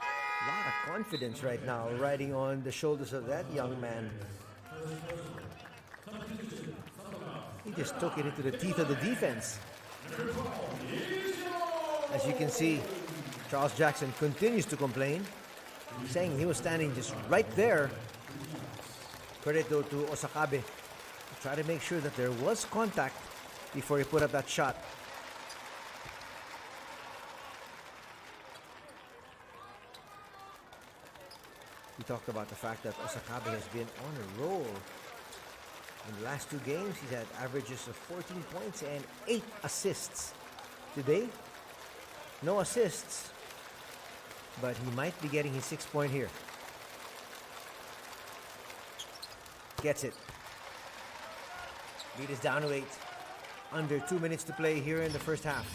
A lot of confidence right now riding on the shoulders of that young man. He just took it into the teeth of the defense. As you can see, Charles Jackson continues to complain, saying he was standing just right there. Credit though to Osakabe to try to make sure that there was contact before he put up that shot. We talked about the fact that Osakabe has been on a roll. In the last two games, he's had averages of 14 points and 8 assists. Today, no assists, but he might be getting his 6-point here. Gets it. Lead is down to 8. Under 2 minutes to play here in the first half.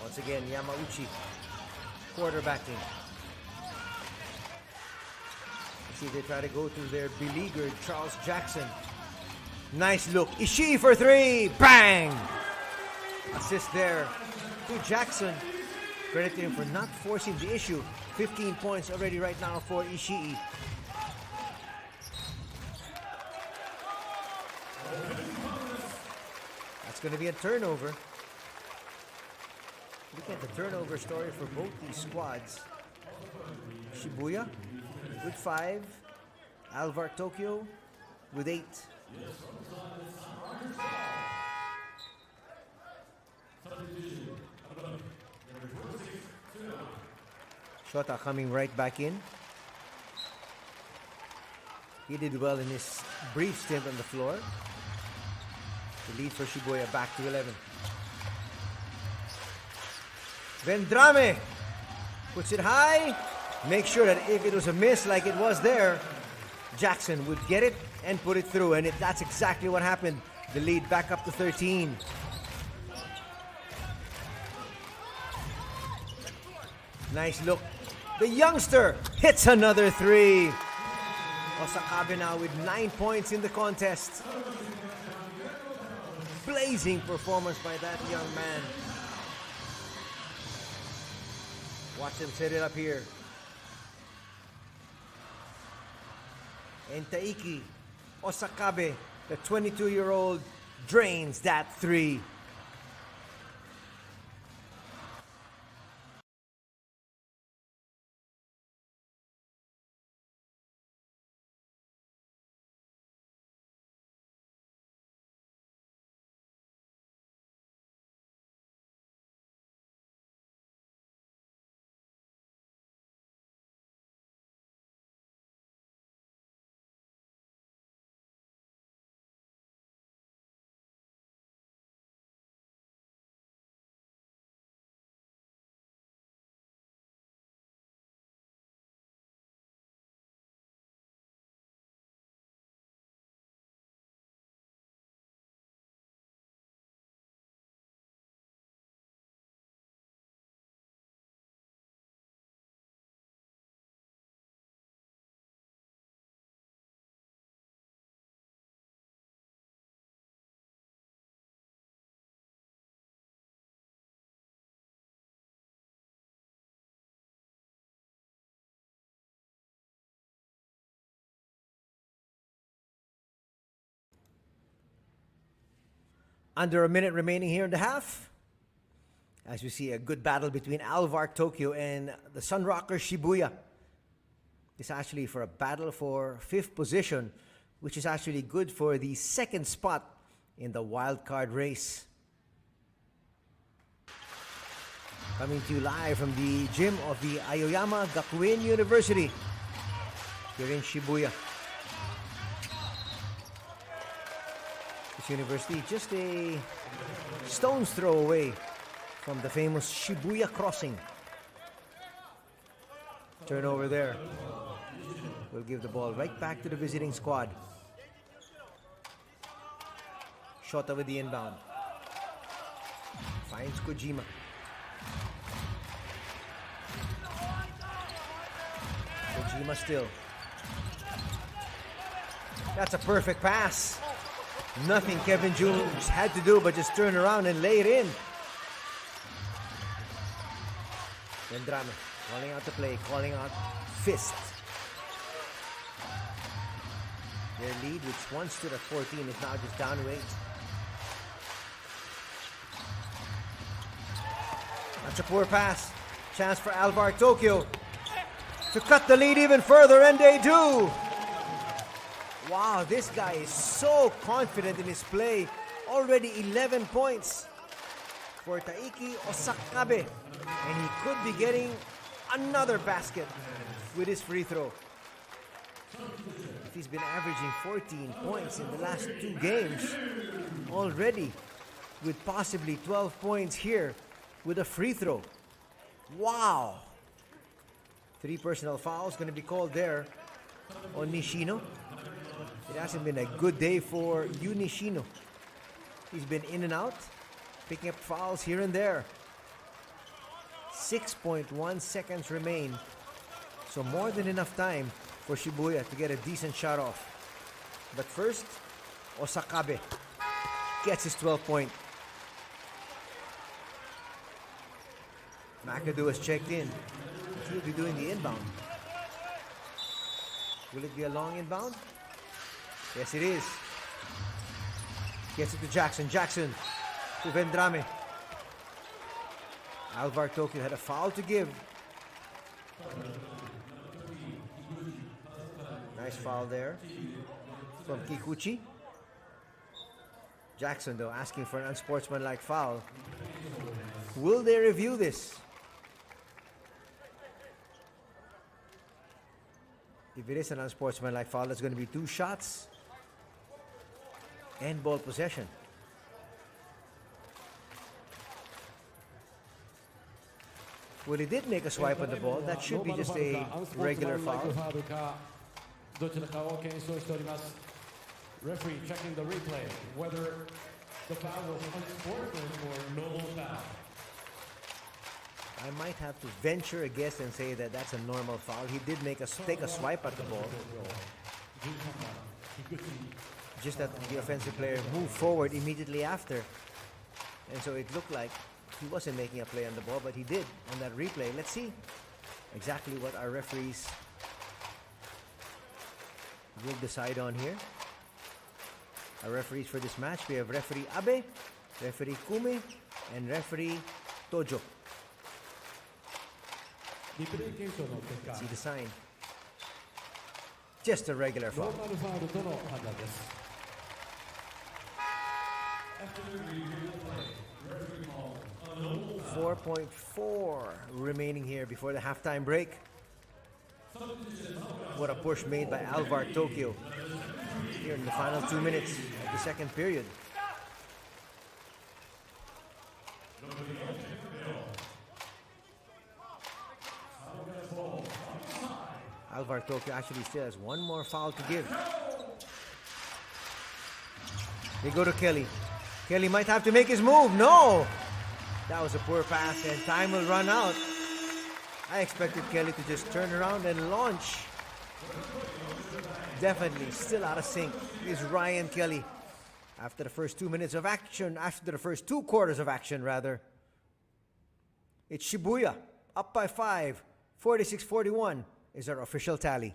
Once again, Yamauchi quarterbacking. See, they try to go to their beleaguered Charles Jackson. Nice look. Ishii for 3. Bang! Assist there to Jackson. Credit to him for not forcing the issue. 15 points already right now for Ishii. That's going to be a turnover. Look at the turnover story for both these squads. Shibuya with 5. Alvark Tokyo with 8. Shota coming right back in. He did well in his brief stint on the floor. The lead for Shibuya back to 11. Vendrame puts it high. Make sure that if it was a miss like it was there, Jackson would get it and put it through. And that's exactly what happened. The lead back up to 13. Nice look. The youngster hits another 3. Osakabe now with 9 points in the contest. blazing performance by that young man. Watch him set it up here. And Taiki Osakabe, the 22-year-old, drains that three. Under a minute remaining here in the half. As we see a good battle between Alvark Tokyo and the Sunrockers Shibuya. It's actually for a battle for 5th position, which is actually good for the 2nd spot in the wild card race. Coming to you live from the gym of the Aoyama Gakuen University here in Shibuya. This university just a stone's throw away from the famous Shibuya crossing. Turnover there. We'll give the ball right back to the visiting squad. Shota with the inbound. Finds Kojima. Kojima still. That's a perfect pass. Nothing Kevin Jones had to do but just turn around and lay it in. Vendrame calling out the play, calling out fist. Their lead, which once stood at 14, is now just down to 8. That's a poor pass. Chance for Alvark Tokyo to cut the lead even further, and they do. Wow, this guy is so confident in his play. Already 11 points for Taiki Osakabe. And he could be getting another basket with his free throw. He's been averaging 14 points in the last 2 games already, with possibly 12 points here with a free throw. Wow. 3 personal fouls going to be called there on Nishino. It hasn't been a good day for Yu Nishino. He's been in and out, picking up fouls here and there. 6.1 seconds remain. So more than enough time for Shibuya to get a decent shot off. But first, Osakabe gets his 12-point. McAdoo has checked in. He'll be doing the inbound. Will it be a long inbound? Yes, it is. Gets it to Jackson. Jackson to Vendrame. Alvark Tokyo had a foul to give. Nice foul there from Kikuchi. Jackson, though, asking for an unsportsmanlike foul. Will they review this? If it is an unsportsmanlike foul, that's going to be 2 shots and ball possession. Well, he did make a swipe on the ball. That should be just a regular foul. Referee checking the replay, whether the foul was unsportsman or normal foul. I might have to venture a guess and say that that's a normal foul. He did take a swipe at the ball. Just that the offensive player moved forward immediately after. And so it looked like he wasn't making a play on the ball, but he did on that replay. Let's see exactly what our referees will decide on here. Our referees for this match, we have referee Abe, referee Kume, and referee Tojo. Let's see the sign. Just a regular foul. 4.4 remaining here before the halftime break. What a push made by Alvark Tokyo here in the final 2 minutes of the second period. Alvark Tokyo actually still has one more foul to give. They go to Kelly. Kelly might have to make his move. No! That was a poor pass and time will run out. I expected Kelly to just turn around and launch. Definitely still out of sync is Ryan Kelly. After the first 2 minutes of action, after the first 2 quarters of action rather. It's Shibuya up by 5, 46-41 is our official tally.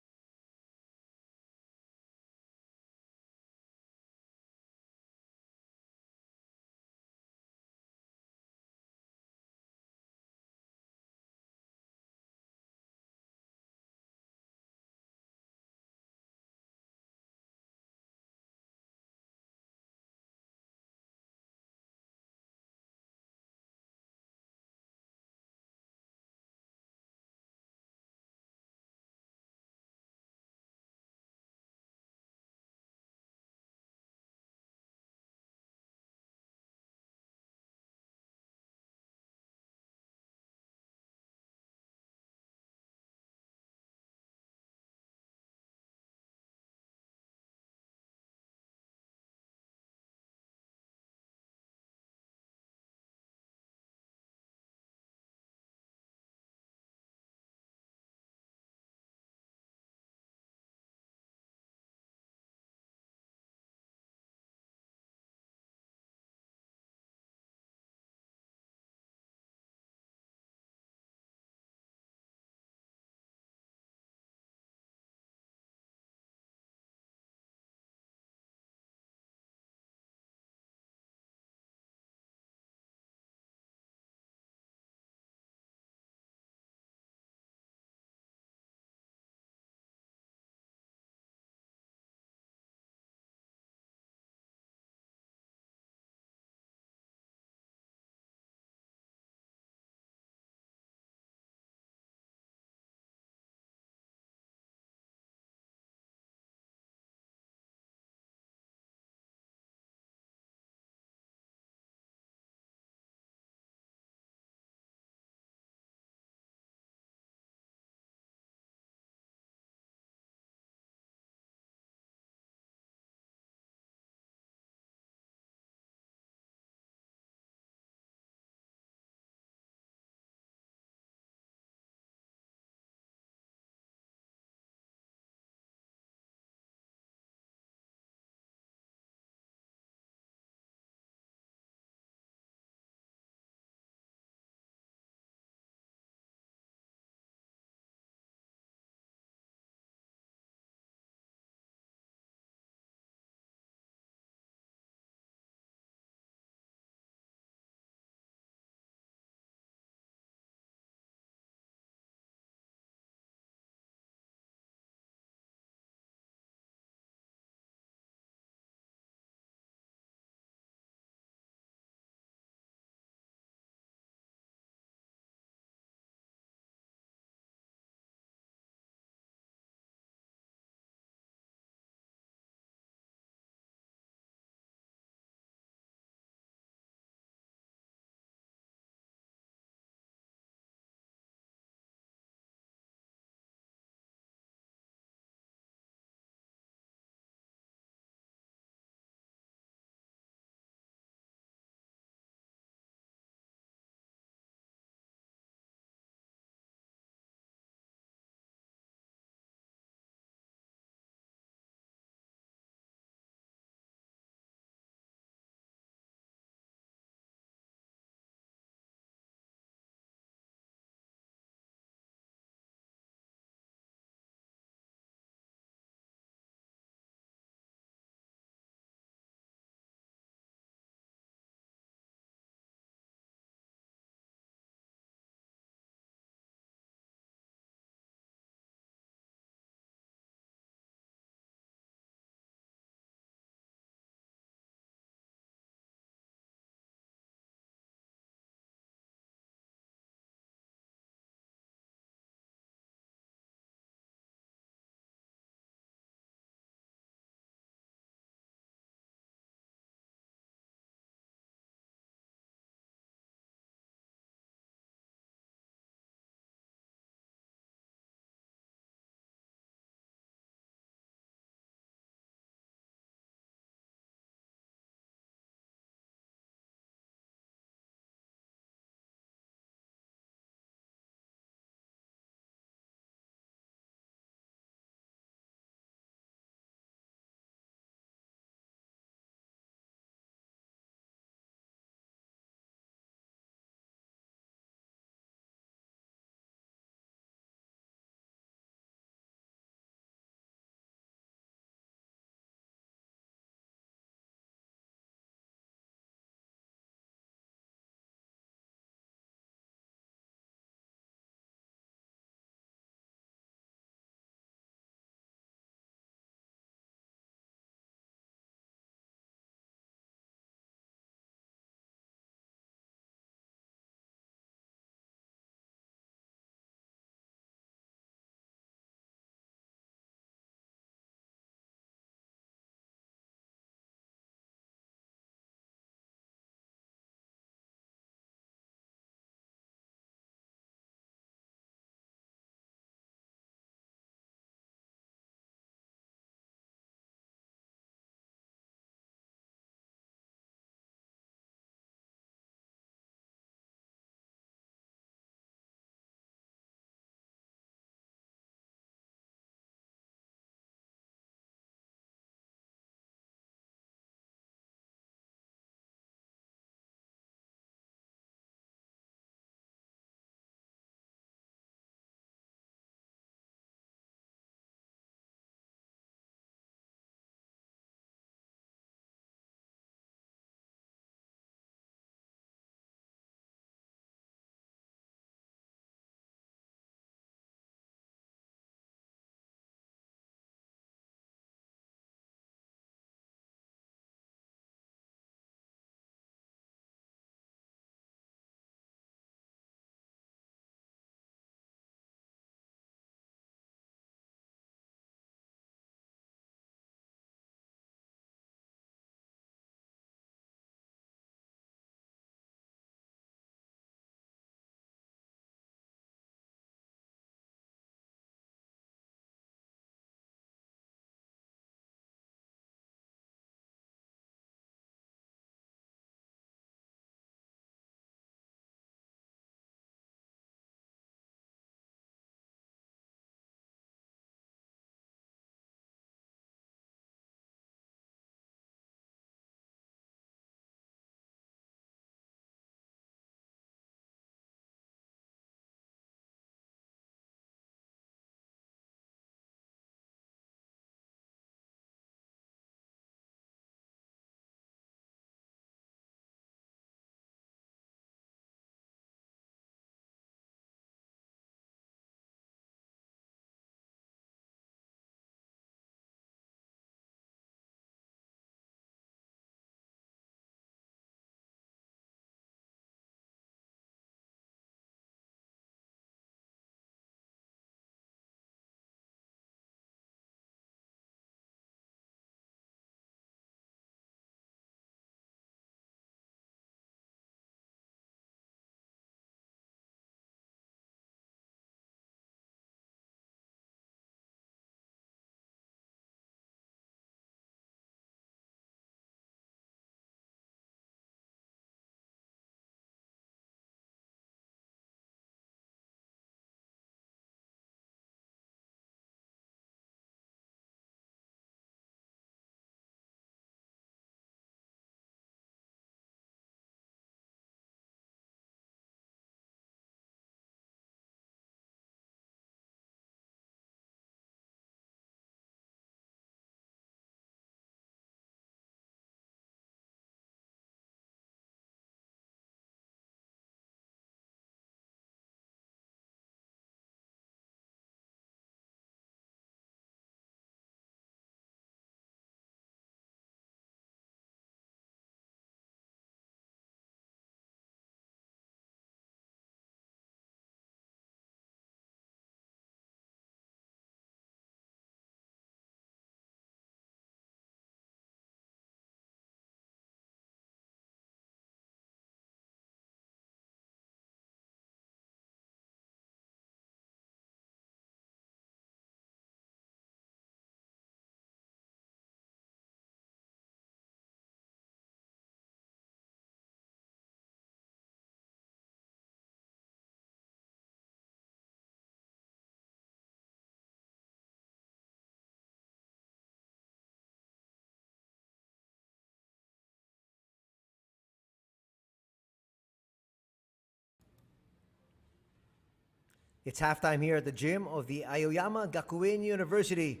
It's halftime here at the gym of the Aoyama Gakuin University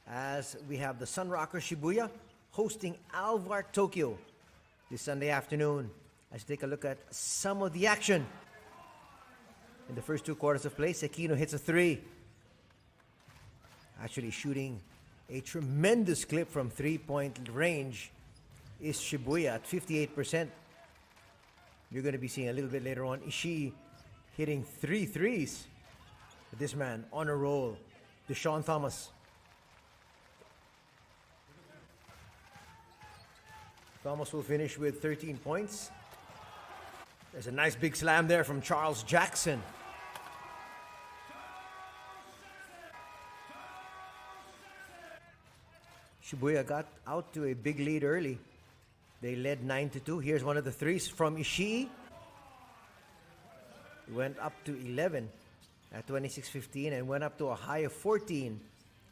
as we have the Sunrockers Shibuya hosting Alvark Tokyo this Sunday afternoon. Let's take a look at some of the action. In the first 2 quarters of play, Sekino hits a 3. Actually shooting a tremendous clip from 3-point range is Shibuya at 58%. You're going to be seeing a little bit later on Ishii hitting 3 threes. But this man on a roll, Deshaun Thomas. Thomas will finish with 13 points. There's a nice big slam there from Charles Jackson. Shibuya got out to a big lead early. They led 9-2. Here's one of the threes from Ishii. It went up to 11 at 26-15 and went up to a high of 14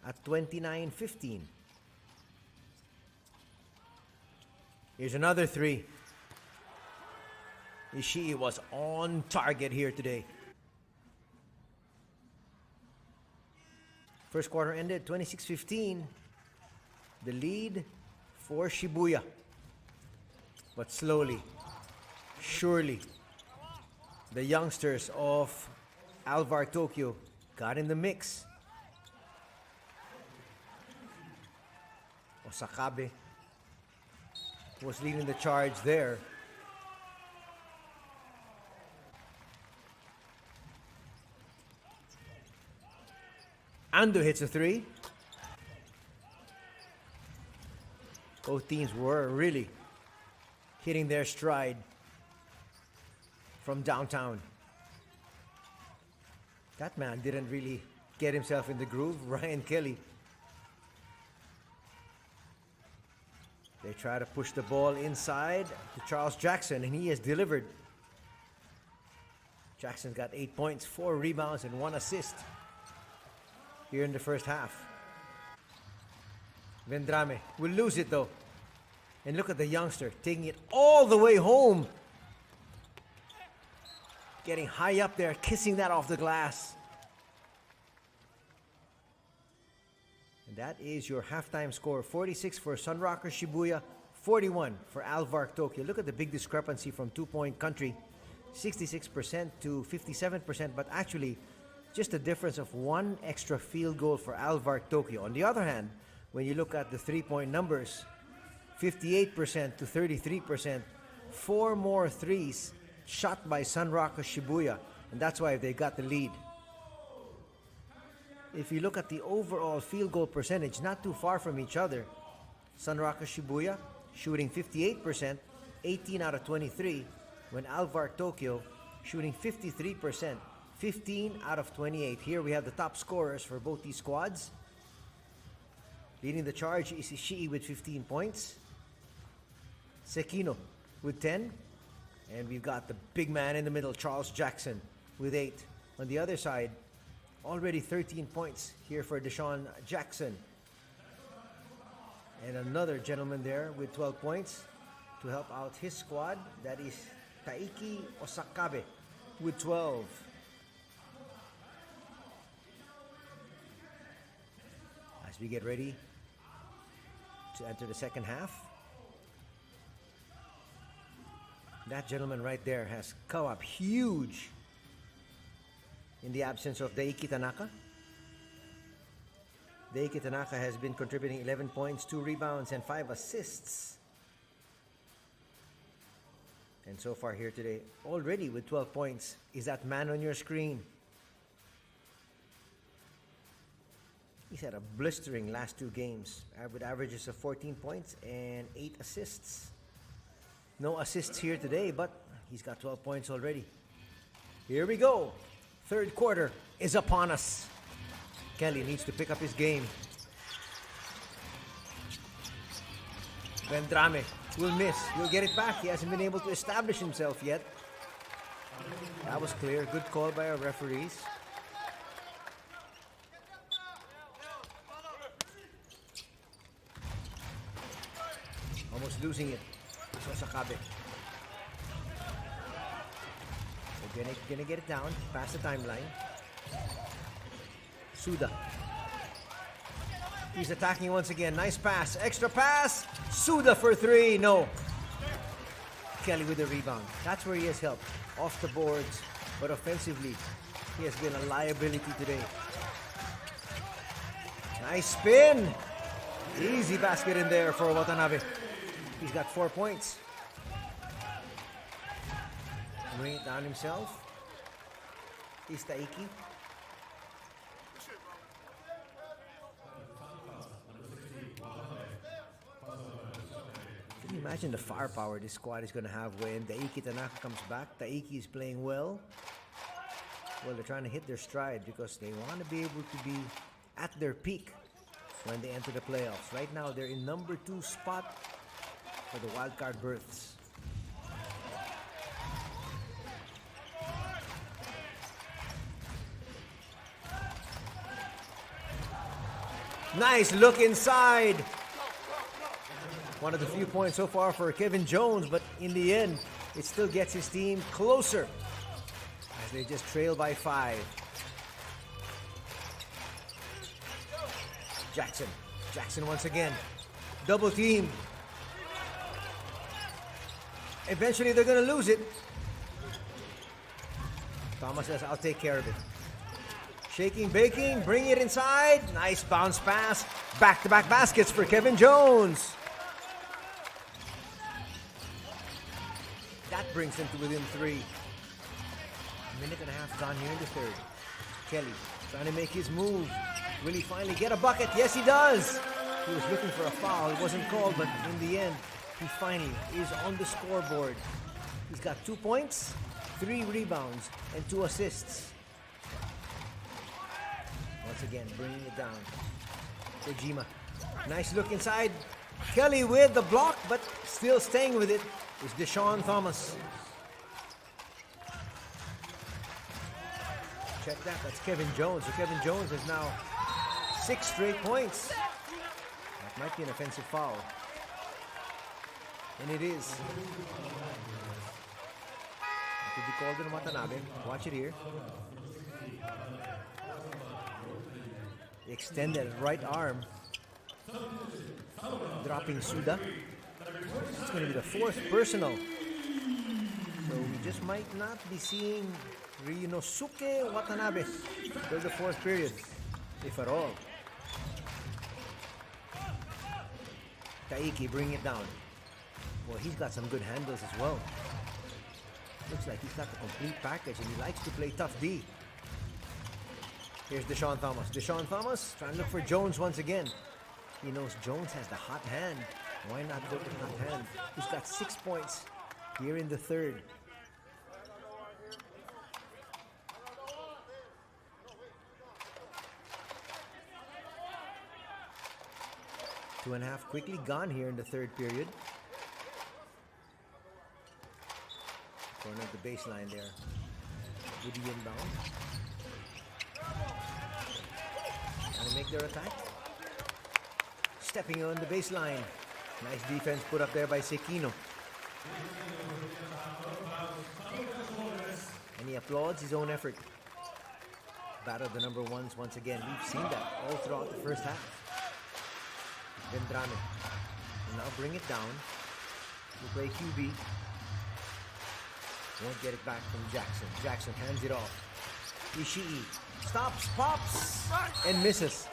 at 29-15. Here's another 3. Ishii was on target here today. First quarter ended 26-15. The lead for Shibuya. But slowly, surely, the youngsters of Alvark Tokyo got in the mix. Osakabe was leading the charge there. Ando hits a 3. Both teams were really hitting their stride from downtown. That man didn't really get himself in the groove, Ryan Kelly. They try to push the ball inside to Charles Jackson, and he has delivered. Jackson's got 8 points, 4 rebounds, and 1 assist here in the first half. Vendrame will lose it though. And look at the youngster taking it all the way home. Getting high up there, kissing that off the glass. And that is your halftime score. 46 for Sunrockers Shibuya, 41 for Alvark Tokyo. Look at the big discrepancy from 2-point country. 66% to 57%, but actually just a difference of 1 extra field goal for Alvark Tokyo. On the other hand, when you look at the 3-point numbers, 58% to 33%, 4 more threes shot by Sunrockers Shibuya, and that's why they got the lead. If you look at the overall field goal percentage, not too far from each other. Sunrockers Shibuya shooting 58%, 18 out of 23, when Alvark Tokyo shooting 53%, 15 out of 28. Here we have the top scorers for both these squads. Leading the charge is Ishii with 15 points. Sekino with 10. And we've got the big man in the middle, Charles Jackson, with 8. On the other side, already 13 points here for Deshaun Jackson. And another gentleman there with 12 points to help out his squad. That is Taiki Osakabe with 12. As we get ready to enter the second half, that gentleman right there has come up huge in the absence of Daiki Tanaka. Daiki Tanaka has been contributing 11 points, 2 rebounds, and 5 assists. And so far here today, already with 12 points, is that man on your screen. He's had a blistering last 2 games with averages of 14 points and 8 assists. No assists here today, but he's got 12 points already. Here we go. Third quarter is upon us. Kelly needs to pick up his game. Vendrame will miss. He'll get it back. He hasn't been able to establish himself yet. That was clear. Good call by our referees. Almost losing it. Osakabe. They're gonna get it down past the timeline. Suda. He's attacking once again. Nice pass. Extra pass. Suda for 3. No. Kelly with the rebound. That's where he has helped. Off the boards. But offensively, he has been a liability today. Nice spin. Easy basket in there for Watanabe. He's got 4 points. Bring it down himself. Is Taiki. Can you imagine the firepower this squad is going to have when Taiki Tanaka comes back? Taiki is playing well. Well, they're trying to hit their stride because they want to be able to be at their peak when they enter the playoffs. Right now, they're in number 2 spot for the wildcard berths. Nice look inside. One of the few points so far for Kevin Jones, but in the end, it still gets his team closer as they just trail by 5. Jackson once again. Double team. Eventually they're going to lose it. Thomas says, I'll take care of it. Shaking, baking, bring it inside. Nice bounce pass. Back-to-back baskets for Kevin Jones. That brings him to within 3. A minute and a half gone here in the third. Kelly trying to make his move. Will he finally get a bucket? Yes, he does. He was looking for a foul. It wasn't called, but in the end, he finally is on the scoreboard. He's got 2 points, 3 rebounds, and 2 assists. Once again, bringing it down. Kojima. Nice look inside. Kelly with the block, but still staying with it is Deshaun Thomas. Check that. That's Kevin Jones. So Kevin Jones has now 6 straight points. That might be an offensive foul. And it is. That could be called in Watanabe. Watch it here. Extended right arm. Dropping Suda. It's going to be the 4th personal. So we just might not be seeing Ryunosuke Watanabe for the 4th period, if at all. Taiki bring it down. Well, he's got some good handles as well. Looks like he's got the complete package and he likes to play tough D. Here's Deshaun Thomas. Deshaun Thomas trying to look for Jones once again. He knows Jones has the hot hand. Why not go to the hot hand? He's got 6 points here in the third. Two and a half quickly gone here in the third period. Corner of the baseline there. Good inbound. Trying to make their attack. Stepping on the baseline. Nice defense put up there by Sekino. And he applauds his own effort. Battle the number ones once again. We've seen that all throughout the first half. Vendrame will now bring it down. We'll play QB. Won't get it back from Jackson. Jackson hands it off. Ishii stops, pops, and misses.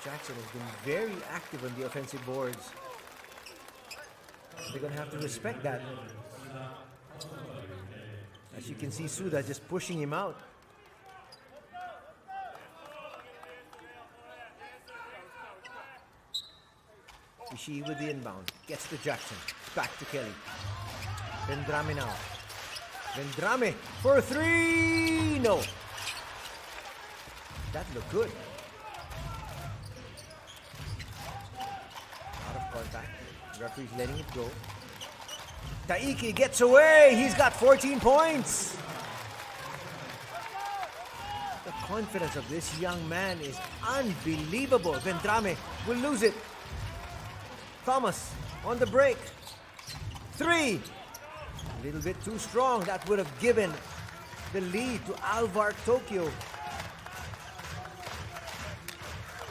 Jackson has been very active on the offensive boards. They're going to have to respect that. As you can see, Suda just pushing him out. Ishii with the inbound. Gets to Jackson. Back to Kelly. Vendrame now. Vendrame for 3! No. That looked good. Out of contact. Referee's letting it go. Taiki gets away. He's got 14 points. The confidence of this young man is unbelievable. Vendrame will lose it. Thomas on the break. 3. A little bit too strong. That would have given the lead to Alvark Tokyo.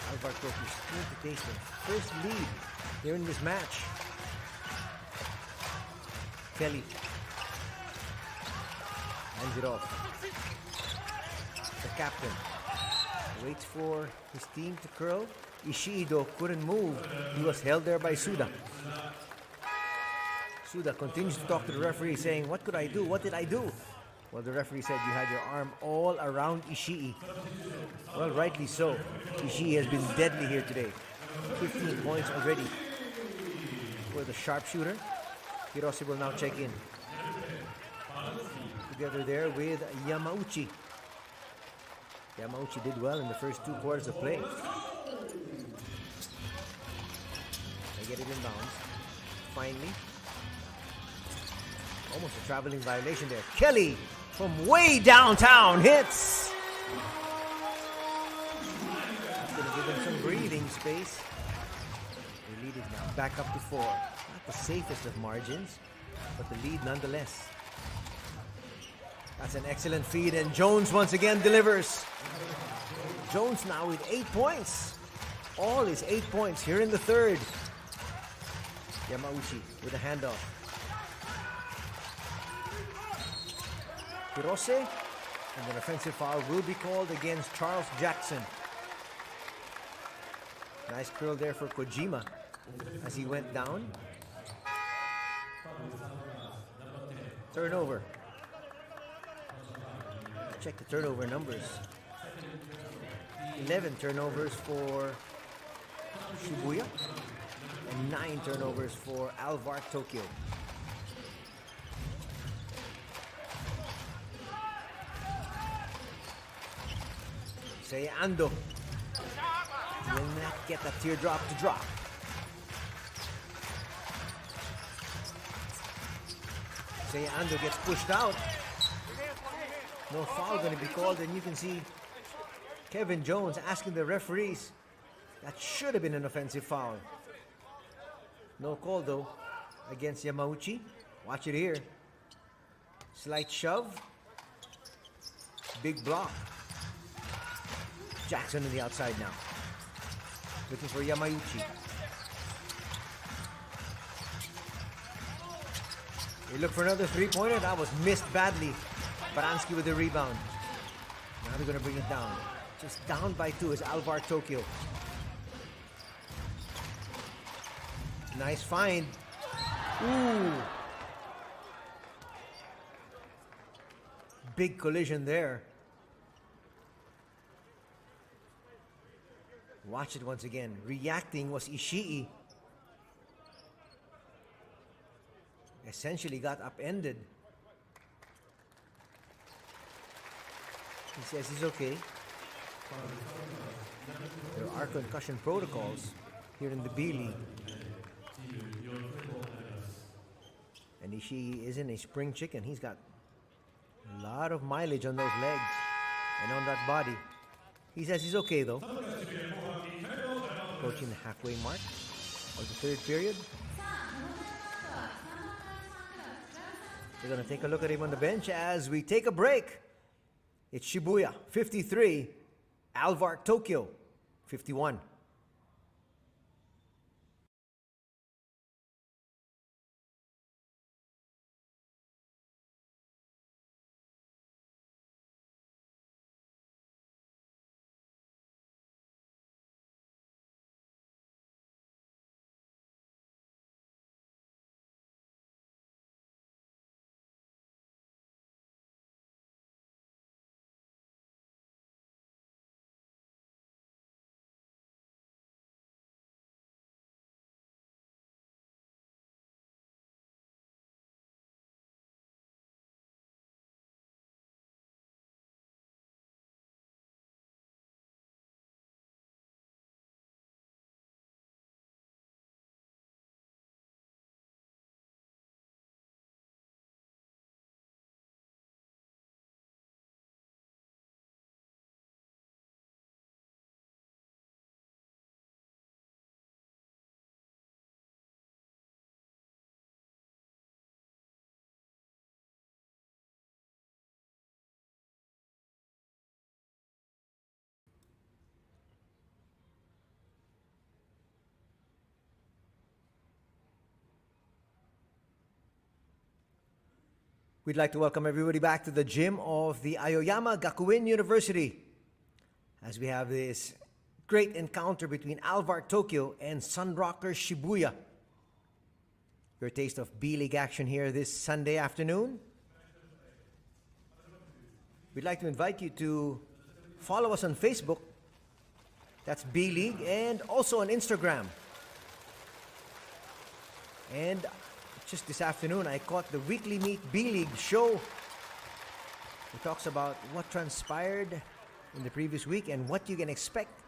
Alvark Tokyo still to take the first lead here in this match. Kelly hands it off. The captain waits for his team to curl. Ishii though couldn't move. He was held there by Suda. Suda continues to talk to the referee saying, "What could I do? What did I do?" Well, the referee said you had your arm all around Ishii. Well, rightly so. Ishii has been deadly here today. 15 points already for the sharpshooter. Hirose will now check in. Together there with Yamauchi. Yamauchi did well in the first 2 quarters of play. They get it in bounds. Finally. Almost a traveling violation there. Kelly from way downtown hits. That's going to give them some breathing space. The lead is now back up to 4. Not the safest of margins, but the lead nonetheless. That's an excellent feed, and Jones once again delivers. Jones now with 8 points. All is 8 points here in the third. Yamauchi with a handoff. Hirose, and an offensive foul will be called against Charles Jackson. Nice curl there for Kojima as he went down. Turnover. Check the turnover numbers. 11 turnovers for Shibuya and 9 turnovers for Alvark Tokyo. Say Ando will not get that teardrop to drop. Say Ando gets pushed out. No foul going to be called, and you can see Kevin Jones asking the referees. That should have been an offensive foul. No call though against Yamauchi. Watch it here. Slight shove. Big block. Jackson on the outside now. Looking for Yamauchi. They look for another 3-pointer. That was missed badly. Baranski with the rebound. Now they're going to bring it down. Just down by 2 is Alvark Tokyo. Nice find. Ooh. Big collision there. Watch it once again. Reacting was Ishii. Essentially got upended. He says he's okay. There are concussion protocols here in the B.LEAGUE. And Ishii isn't a spring chicken. He's got a lot of mileage on those legs and on that body. He says he's okay though. Approaching the halfway mark of the third period. We're going to take a look at him on the bench as we take a break. It's Shibuya 53, Alvark Tokyo 51. We'd like to welcome everybody back to the gym of the Aoyama Gakuin University as we have this great encounter between Alvark Tokyo and Sunrockers Shibuya. Your taste of B.LEAGUE action here this Sunday afternoon. We'd like to invite you to follow us on Facebook. That's B.LEAGUE, and also on Instagram. And just this afternoon, I caught the Weekly Meet B.LEAGUE show. It talks about what transpired in the previous week and what you can expect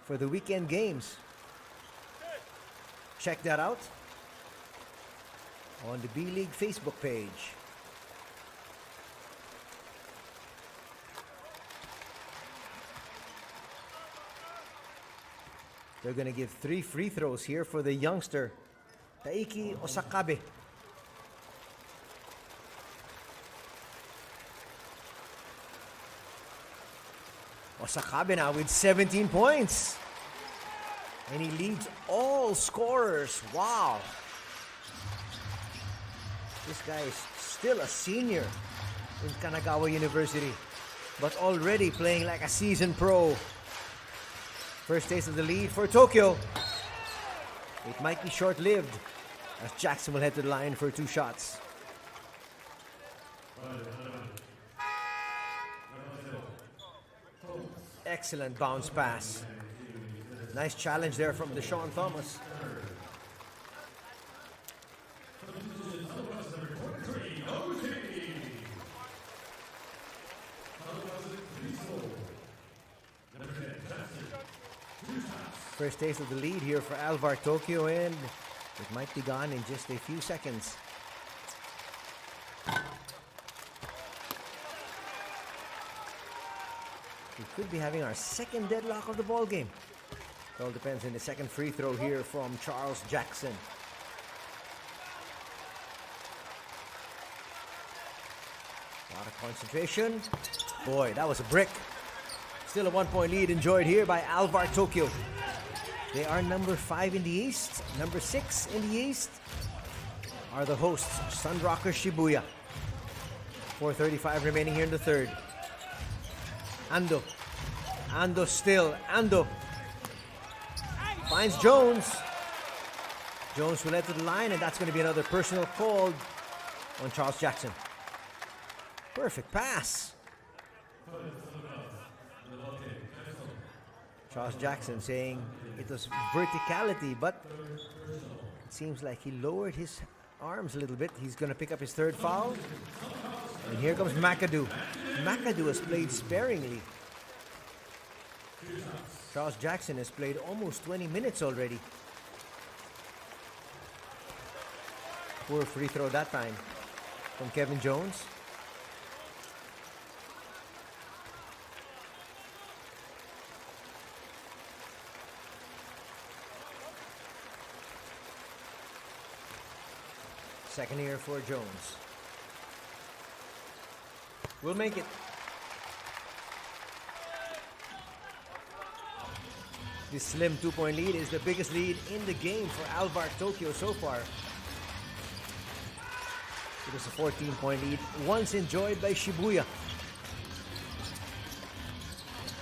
for the weekend games. Check that out on the B.LEAGUE Facebook page. They're going to give 3 free throws here for the youngster, Taiki Osakabe. Osakabe now with 17 points. And he leads all scorers. Wow. This guy is still a senior in Kanagawa University, but already playing like a seasoned pro. First taste of the lead for Tokyo. It might be short-lived as Jackson will head to the line for 2 shots. Excellent bounce pass. Nice challenge there from Deshaun Thomas. First taste of the lead here for Alvark Tokyo, and it might be gone in just a few seconds. We could be having our second deadlock of the ball game. It all depends on the second free throw here from Charles Jackson. A lot of concentration. Boy, that was a brick. Still a 1-point lead enjoyed here by Alvark Tokyo. They are number 5 in the East. Number 6 in the East are the hosts, Sunrockers Shibuya. 4:35 remaining here in the third. Ando. Ando still. Ando. Finds Jones. Jones will head to the line, and that's going to be another personal call on Charles Jackson. Perfect pass. Charles Jackson saying it was verticality, but it seems like he lowered his arms a little bit. He's going to pick up his 3rd foul. And here comes McAdoo. McAdoo has played sparingly. Charles Jackson has played almost 20 minutes already. Poor free throw that time from Kevin Jones. Second here for Jones. We'll make it. This slim 2-point lead is the biggest lead in the game for Alvark Tokyo so far. It is a 14-point lead, once enjoyed by Shibuya.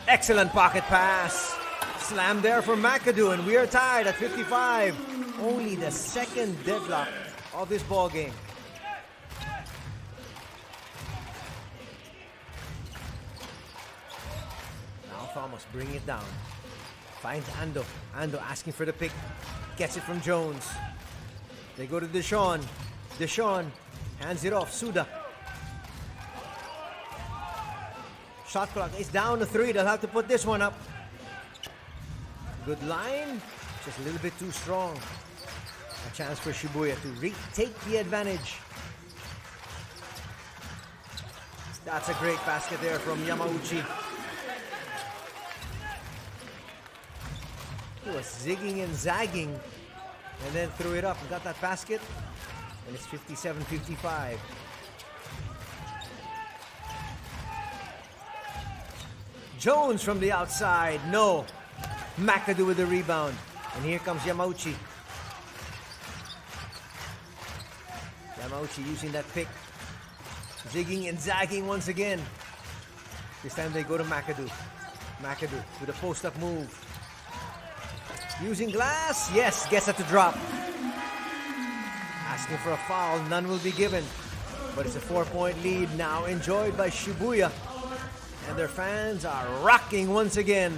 Excellent pocket pass. Slam there for McAdoo, and we are tied at 55. Only the second deadlock of this ball game. Now Thomas bringing it down. Finds Ando. Ando asking for the pick. Gets it from Jones. They go to Deshaun. Deshaun hands it off. Suda. Shot clock is down to 3. They'll have to put this one up. Good line. Just a little bit too strong. A chance for Shibuya to retake the advantage. That's a great basket there from Yamauchi. He was zigging and zagging and then threw it up and got that basket. And it's 57-55. Jones from the outside. No. McAdoo with the rebound. And here comes Yamauchi. Yamauchi using that pick Zigging and zagging once again. This time they go to McAdoo. McAdoo with a post-up move. Using glass. Yes, gets it to drop. Asking for a foul. None will be given. But it's a 4-point lead now enjoyed by Shibuya. And their fans are rocking once again.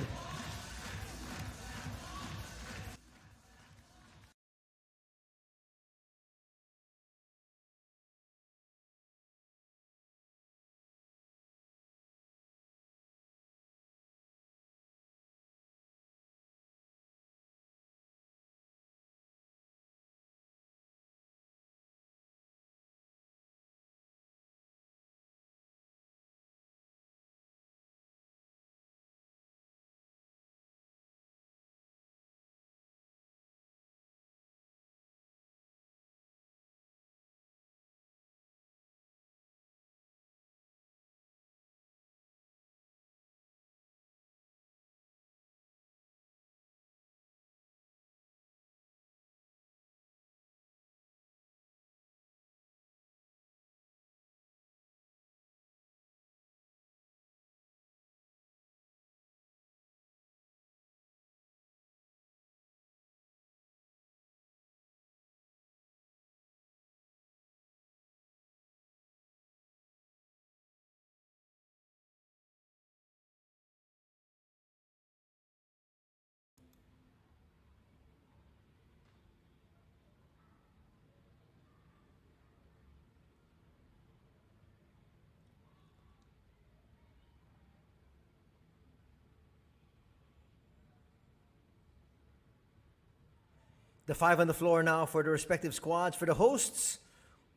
The 5 on the floor now for the respective squads. For the hosts,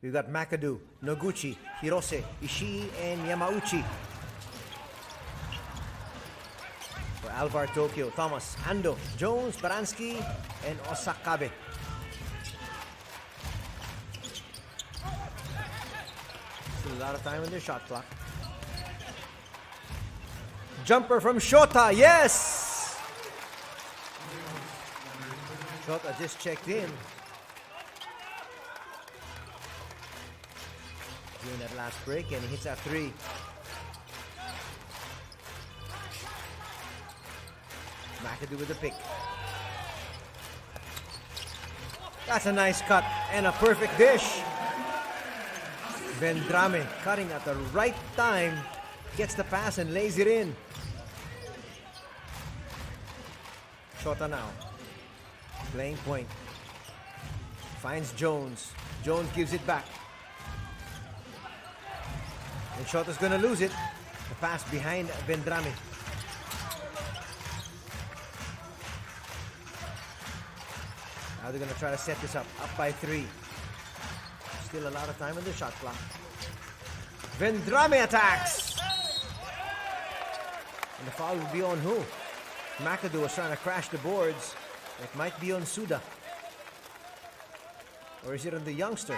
we've got McAdoo, Noguchi, Hirose, Ishii, and Yamauchi. For Alvark Tokyo, Thomas, Ando, Jones, Baranski, and Osakabe. Still a lot of time on their shot clock. Jumper from Shota, yes! Shota just checked in. During that last break, and he hits that 3. McAdoo with the pick. That's a nice cut and a perfect dish. Vendrame cutting at the right time. Gets the pass and lays it in. Shota now. Playing point. Finds Jones. Jones gives it back. And Shota's gonna lose it. The pass behind Vendrame. Now they're gonna try to set this up by 3. Still a lot of time on the shot clock. Vendrame attacks! And the foul will be on who? McAdoo was trying to crash the boards. It might be on Suda. Or is it on the youngster?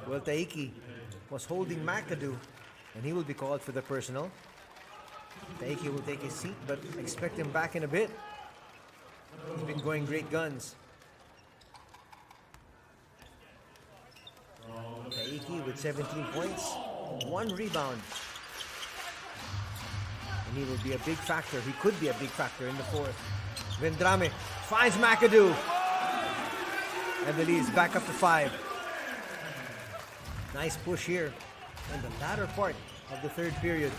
Well, Taiki was holding McAdoo, and he will be called for the personal. Taiki will take his seat, but expect him back in a bit. He's been going great guns. Taiki with 17 points, 1 rebound. And he will be a big factor. He could be a big factor in the 4th. Vendrame finds McAdoo. And the lead is back up to 5. Nice push here in the latter part of the 3rd period.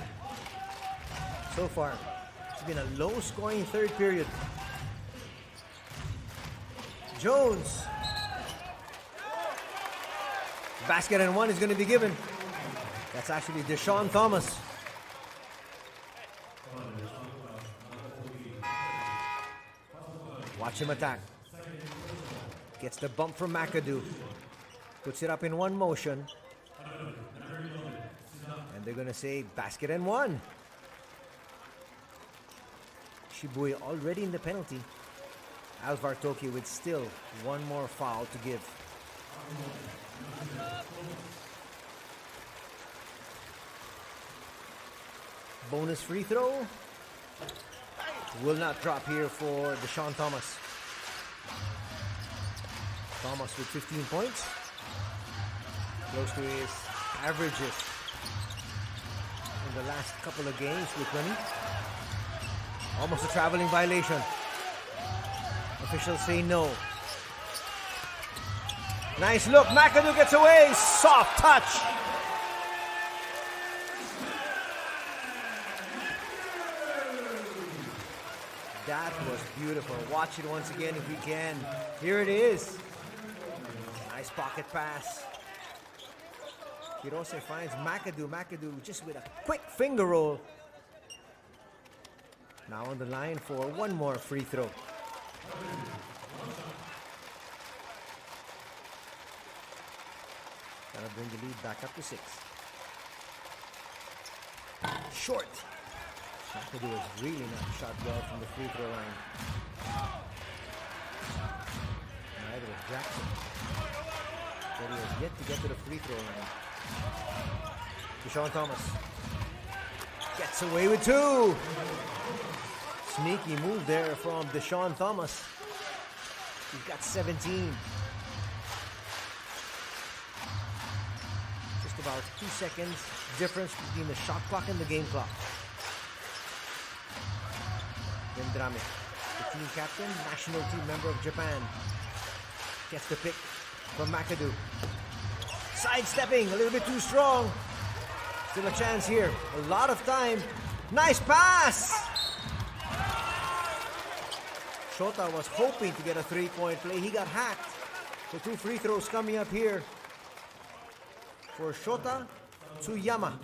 So far, it's been a low-scoring 3rd period. Jones. Basket and 1 is going to be given. That's actually Deshaun Thomas. Watch him attack. Gets the bump from McAdoo. Puts it up in one motion. And they're going to say basket and 1. Shibuya already in the penalty. Alvark Tokyo with still 1 more foul to give. Bonus free throw. Will not drop here for Deshaun Thomas. Thomas with 15 points. Close to his averages in the last couple of games with 20. Almost a traveling violation. Officials say no. Nice look. McAdoo gets away. Soft touch. That was beautiful. Watch it once again if we can. Here it is. Nice pocket pass. Hirose finds McAdoo. McAdoo just with a quick finger roll. Now on the line for one more free throw. Gotta bring the lead back up to 6. Short. McAdoo has really not shot well from the free throw line. Neither was Jackson. But he has yet to get to the free throw line. Deshaun Thomas gets away with 2. Sneaky move there from Deshaun Thomas. He's got 17. Just about 2 seconds difference between the shot clock and the game clock. Vendrame, the team captain, national team member of Japan, gets the pick from McAdoo. Sidestepping, a little bit too strong. Still a chance here. A lot of time. Nice pass! Shota was hoping to get a 3-point play. He got hacked. So 2 free throws coming up here for Shota Tsuyama.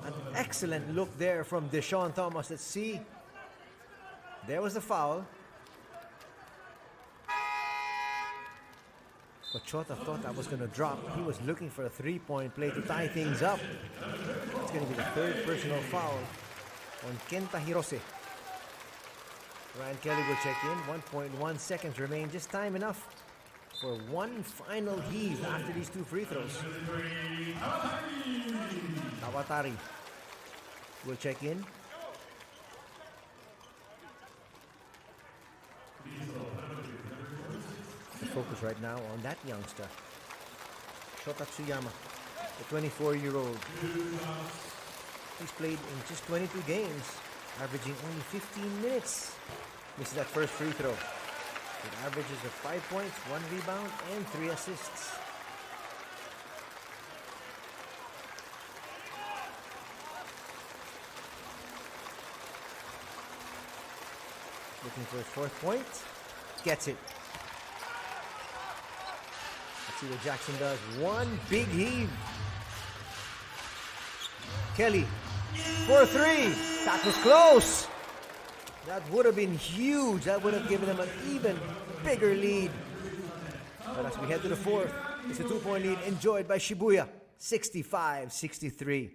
An excellent look there from Deshaun Thomas. Let's see. There was the foul. But Shota thought that was going to drop. He was looking for a 3-point play to tie things up. It's going to be the 3rd personal foul on Kenta Hirose. Ryan Kelly will check in. 1.1 seconds remain. Just time enough for one final heave after these 2 free throws. Kawatari will check in. The focus right now on that youngster, Shota Tsuyama, the 24-year-old. He's played in just 22 games, averaging only 15 minutes. Misses that first free throw. With averages of 5 points, 1 rebound, and 3 assists. Looking for his 4th point. Gets it. Let's see what Jackson does. One big heave. Kelly for 3. That was close. That would have been huge. That would have given them an even bigger lead. But as we head to the 4th, it's a 2-point lead enjoyed by Shibuya. 65-63.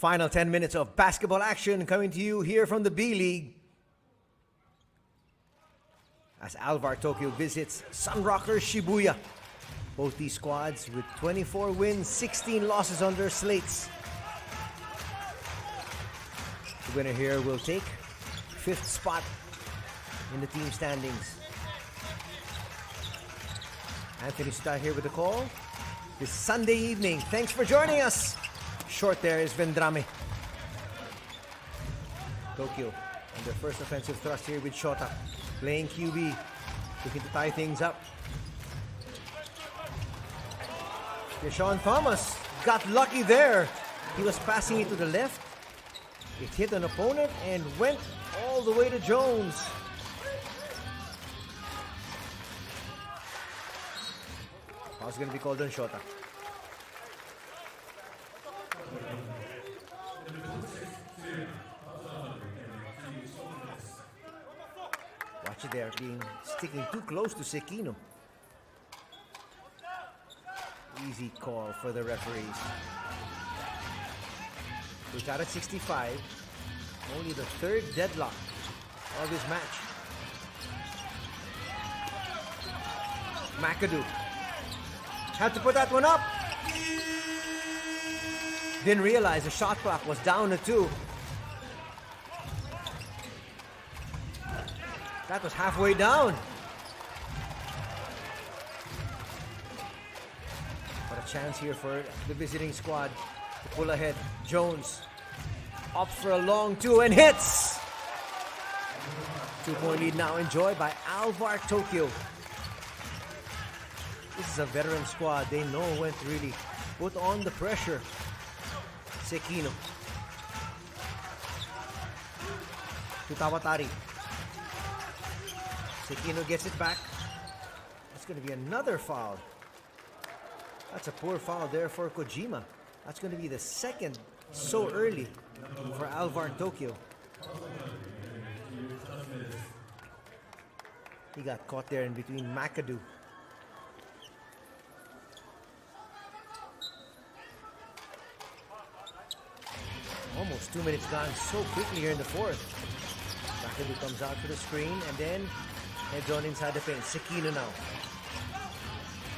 Final 10 minutes of basketball action coming to you here from the B-League. As Alvark Tokyo visits Sunrockers Shibuya. Both these squads with 24 wins, 16 losses on their slates. The winner here will take 5th spot in the team standings. Anthony Suta here with the call this Sunday evening. Thanks for joining us. Short there is Vendrame. Tokyo on their first offensive thrust here with Shota. Playing QB, looking to tie things up. Deshaun Thomas got lucky there. He was passing it to the left. It hit an opponent and went all the way to Jones. Foul's going to be called on Shota. Watch it there, sticking too close to Sekino. Easy call for the referees. We got at 65. Only the 3rd deadlock of this match. McAdoo had to put that one up. Didn't realize the shot clock was down to 2. That was halfway down. But a chance here for the visiting squad to pull ahead. Jones opts for a long 2 and hits. 2-point lead now enjoyed by Alvark Tokyo. This is a veteran squad. They know when to really put on the pressure. Sekino to Tawatari. Sekino gets it back. That's going to be another foul. That's a poor foul there for Kojima. That's going to be the 2nd so early for Alvark Tokyo. He got caught there in between McAdoo. Almost 2 minutes gone so quickly here in the 4th. McAdoo comes out for the screen and then heads on inside the paint. Sekino now.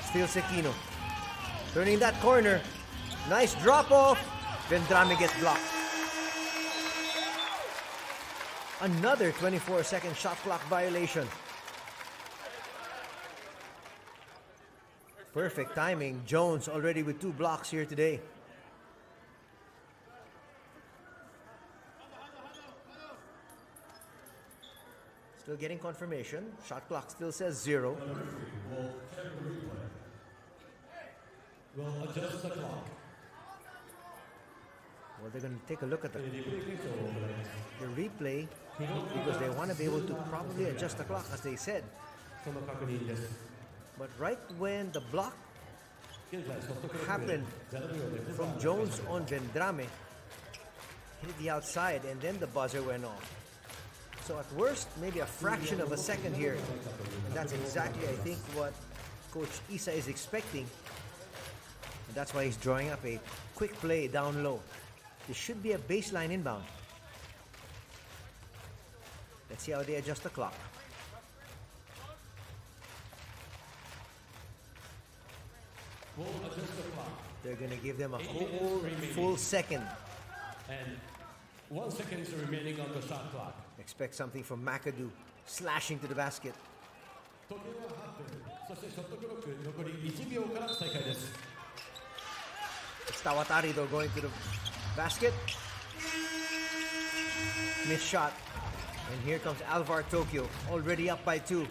Still Sekino. Turning that corner. Nice drop off. Vendrame gets blocked. Another 24-second shot clock violation. Perfect timing. Jones already with 2 blocks here today. Still getting confirmation. Shot clock still says 0. We'll adjust the clock. Well, they're going to take a look at the replay because they want to be able to probably adjust the clock, as they said. But right when the block happened from Jones on Vendrame, hit the outside and then the buzzer went off. So at worst, maybe a fraction of a second here. And that's exactly, I think, what Coach Isa is expecting. And that's why he's drawing up a quick play down low. This should be a baseline inbound. Let's see how they adjust the clock. We'll adjust the clock. They're going to give them a whole full second. And 1 second is remaining on the shot clock. Expect something from McAdoo slashing to the basket. It's Tawatari though going to the basket. Missed shot. And here comes Alvark Tokyo, already up by 2.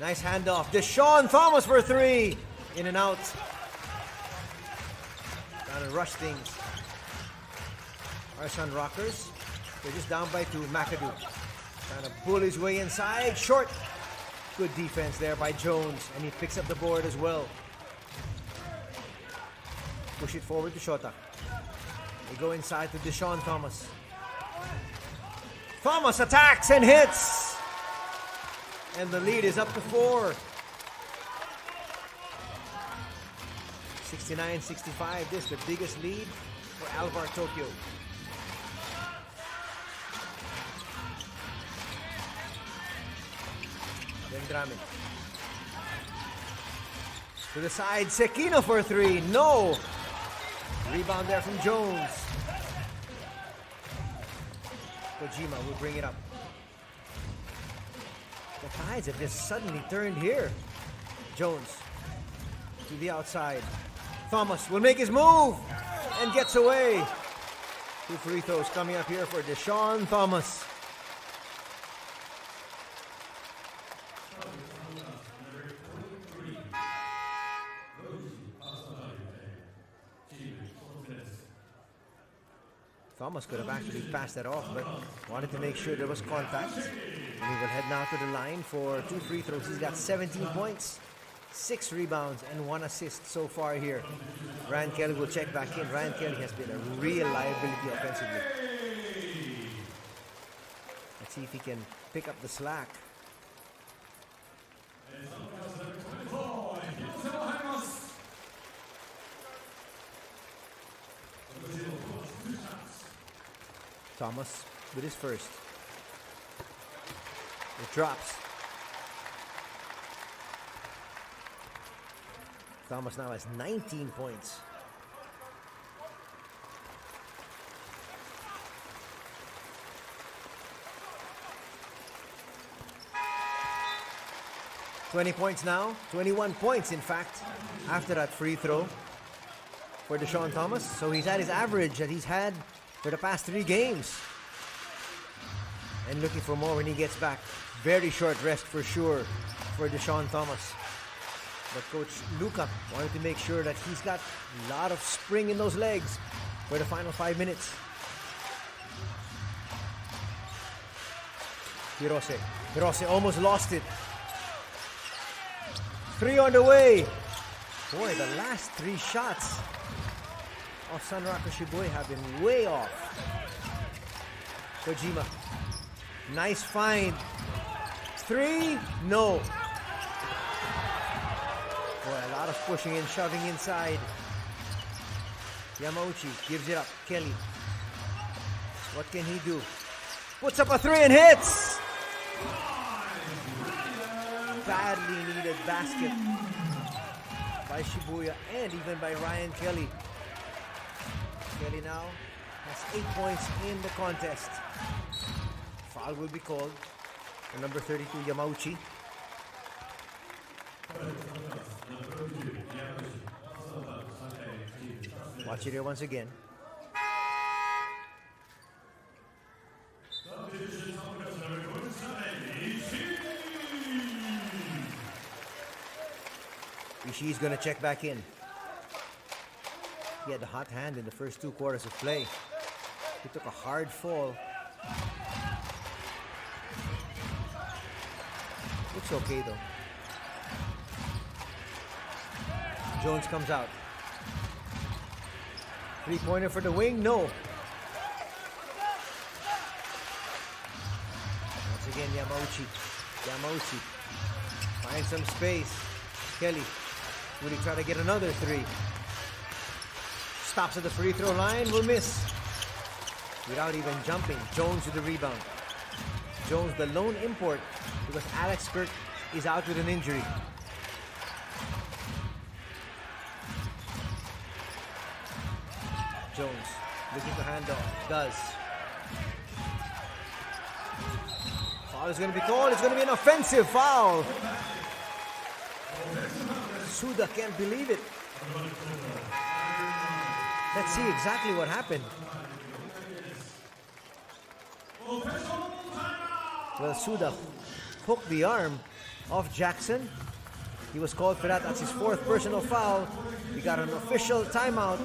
Nice handoff. Deshaun Thomas for 3. In and out. Trying to rush things. Our Sunrockers, they're just down by 2. McAdoo trying to pull his way inside. Short. Good defense there by Jones. And he picks up the board as well. Push it forward to Shota. They go inside to Deshaun Thomas. Thomas attacks and hits. And the lead is up to 4. 69-65. This is the biggest lead for Alvark Tokyo. Vendramin. To the side, Sekino for three. No! Rebound there from Jones. Kojima will bring it up. The tides have just suddenly turned here. Jones to the outside. Thomas will make his move and gets away. 2 free throws coming up here for Deshaun Thomas. Thomas could have actually passed that off, but wanted to make sure there was contact. And he will head now to the line for 2 free throws. He's got 17 points, 6 rebounds, and 1 assist so far here. Ryan Kelly will check back in. Ryan Kelly has been a real liability offensively. Let's see if he can pick up the slack. Thomas with his first. It drops. Thomas now has 19 points. $20 points now. 21 points, in fact, after that free throw for Deshaun Thomas. So he's at his average that he's had for the past 3 games. And looking for more when he gets back. Very short rest for sure for Deshaun Thomas. But Coach Luca wanted to make sure that he's got a lot of spring in those legs for the final 5 minutes. Hirose almost lost it. 3 on the way. Boy, the last 3 shots of Sunrockers Shibuya have been way off. Kojima. Nice find. 3. No. Boy, a lot of pushing and shoving inside. Yamauchi gives it up. Kelly. What can he do? Puts up a 3 and hits. Badly needed basket by Shibuya and even by Ryan Kelly. Kelly now has 8 points in the contest. Foul will be called for number 32, Yamauchi. Watch it here once again. Ishii's going to check back in. He had the hot hand in the first 2 quarters of play. He took a hard fall. Looks okay though. Jones comes out. 3-pointer for the wing? No. Once again, Yamauchi finds some space. Kelly, will he try to get another 3? Stops at the free throw line, will miss. Without even jumping, Jones with the rebound. Jones, the lone import, because Alex Kirk is out with an injury. Jones looking to hand off. Does. Foul is going to be called. It's going to be an offensive foul. Suda can't believe it. Let's see exactly what happened. Well, Suda hooked the arm of Jackson. He was called for that. That's his 4th personal foul. He got an official timeout.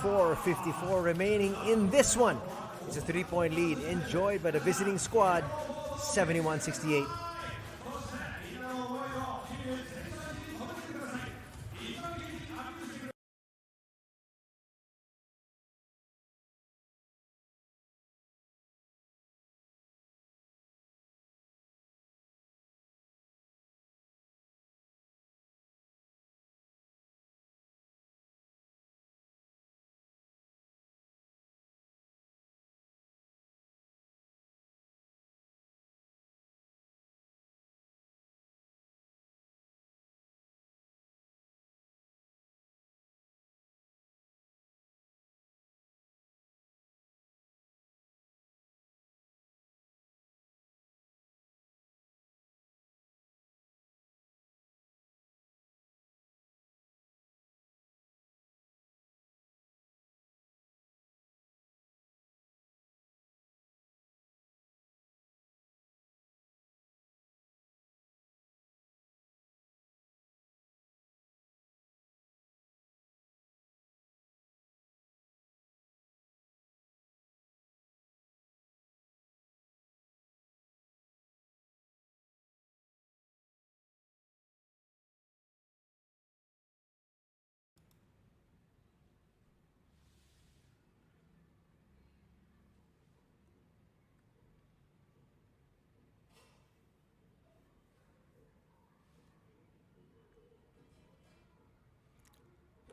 4:54 remaining in this one. It's a 3-point lead enjoyed by the visiting squad, 71-68.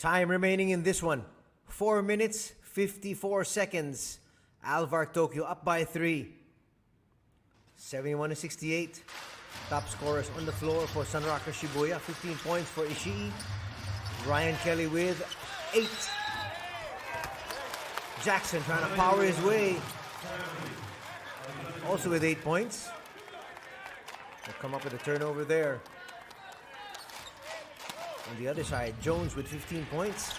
Time remaining in this one. 4 minutes, 54 seconds. Alvark Tokyo up by 3. 71-68. Top scorers on the floor for Sunrockers Shibuya. 15 points for Ishii. Ryan Kelly with 8. Jackson trying to power his way. Also with 8 points. They'll come up with a turnover there. On the other side, Jones with 15 points.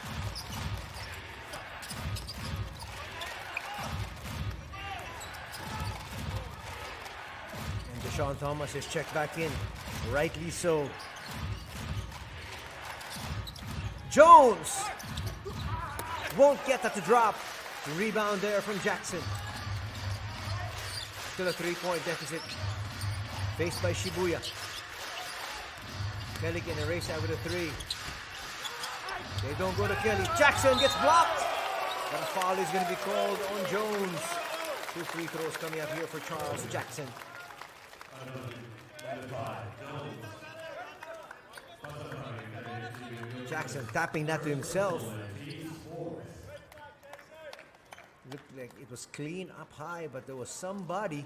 And Deshaun Thomas is checked back in. Rightly so. Jones won't get that to drop. Rebound there from Jackson. Still a 3-point deficit faced by Shibuya. Kelly can erase that with a 3. They don't go to Kelly. Jackson gets blocked. But a foul is going to be called on Jones. 2 free throws coming up here for Charles Jackson. Jackson tapping that to himself. Looked like it was clean up high, but there was somebody.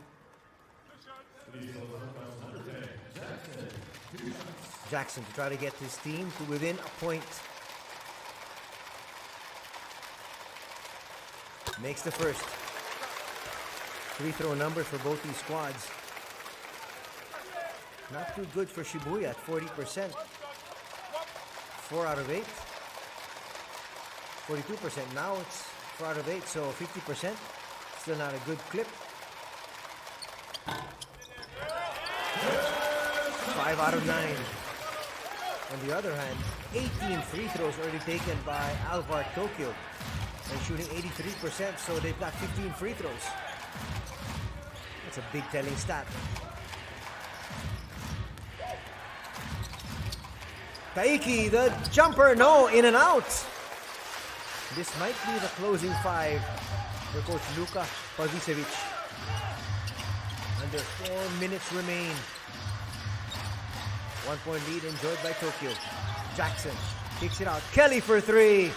Jackson to try to get his team to within a point. Makes the first. Free throw numbers for both these squads. Not too good for Shibuya at 40%. 4 out of 8. 42%. Now it's 4 out of 8, so 50%. Still not a good clip. 5 out of 9. On the other hand, 18 free throws already taken by Alvark Tokyo. And shooting 83%, so they've got 15 free throws. That's a big telling stat. Taiki, the jumper, no, in and out. This might be the closing 5 for Coach Luka Pavicevic. Under 4 minutes remain. 1-point lead enjoyed by Tokyo. Jackson kicks it out. Kelly for 3.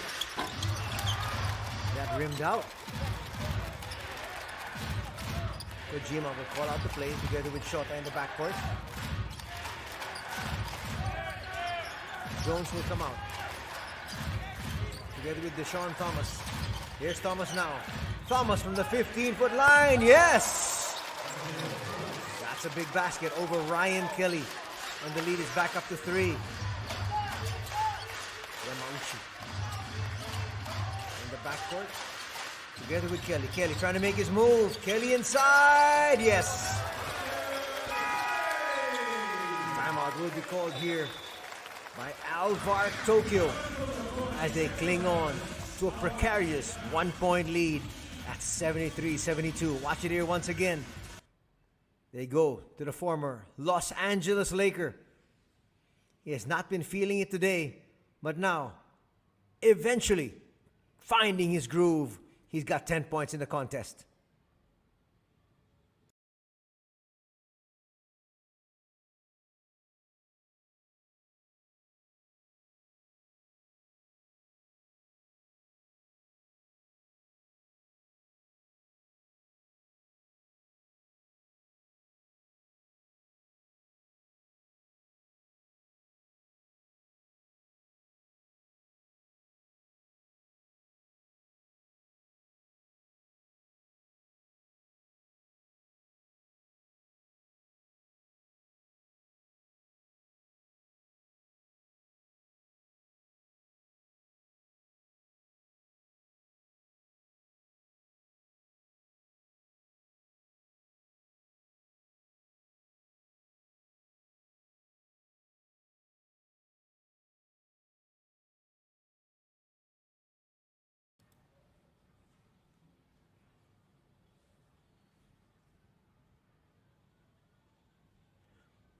That rimmed out. Kojima will call out the play together with Shota in the backcourt. Jones will come out. Together with Deshaun Thomas. Here's Thomas now. Thomas from the 15-foot line. Yes! That's a big basket over Ryan Kelly. And the lead is back up to 3. Yamauchi. In the backcourt. Together with Kelly. Kelly trying to make his move. Kelly inside. Yes. Timeout will be called here by Alvark Tokyo as they cling on to a precarious 1-point lead at 73-72. Watch it here once again. They go to the former Los Angeles Laker. He has not been feeling it today, but now, eventually, finding his groove, he's got 10 points in the contest.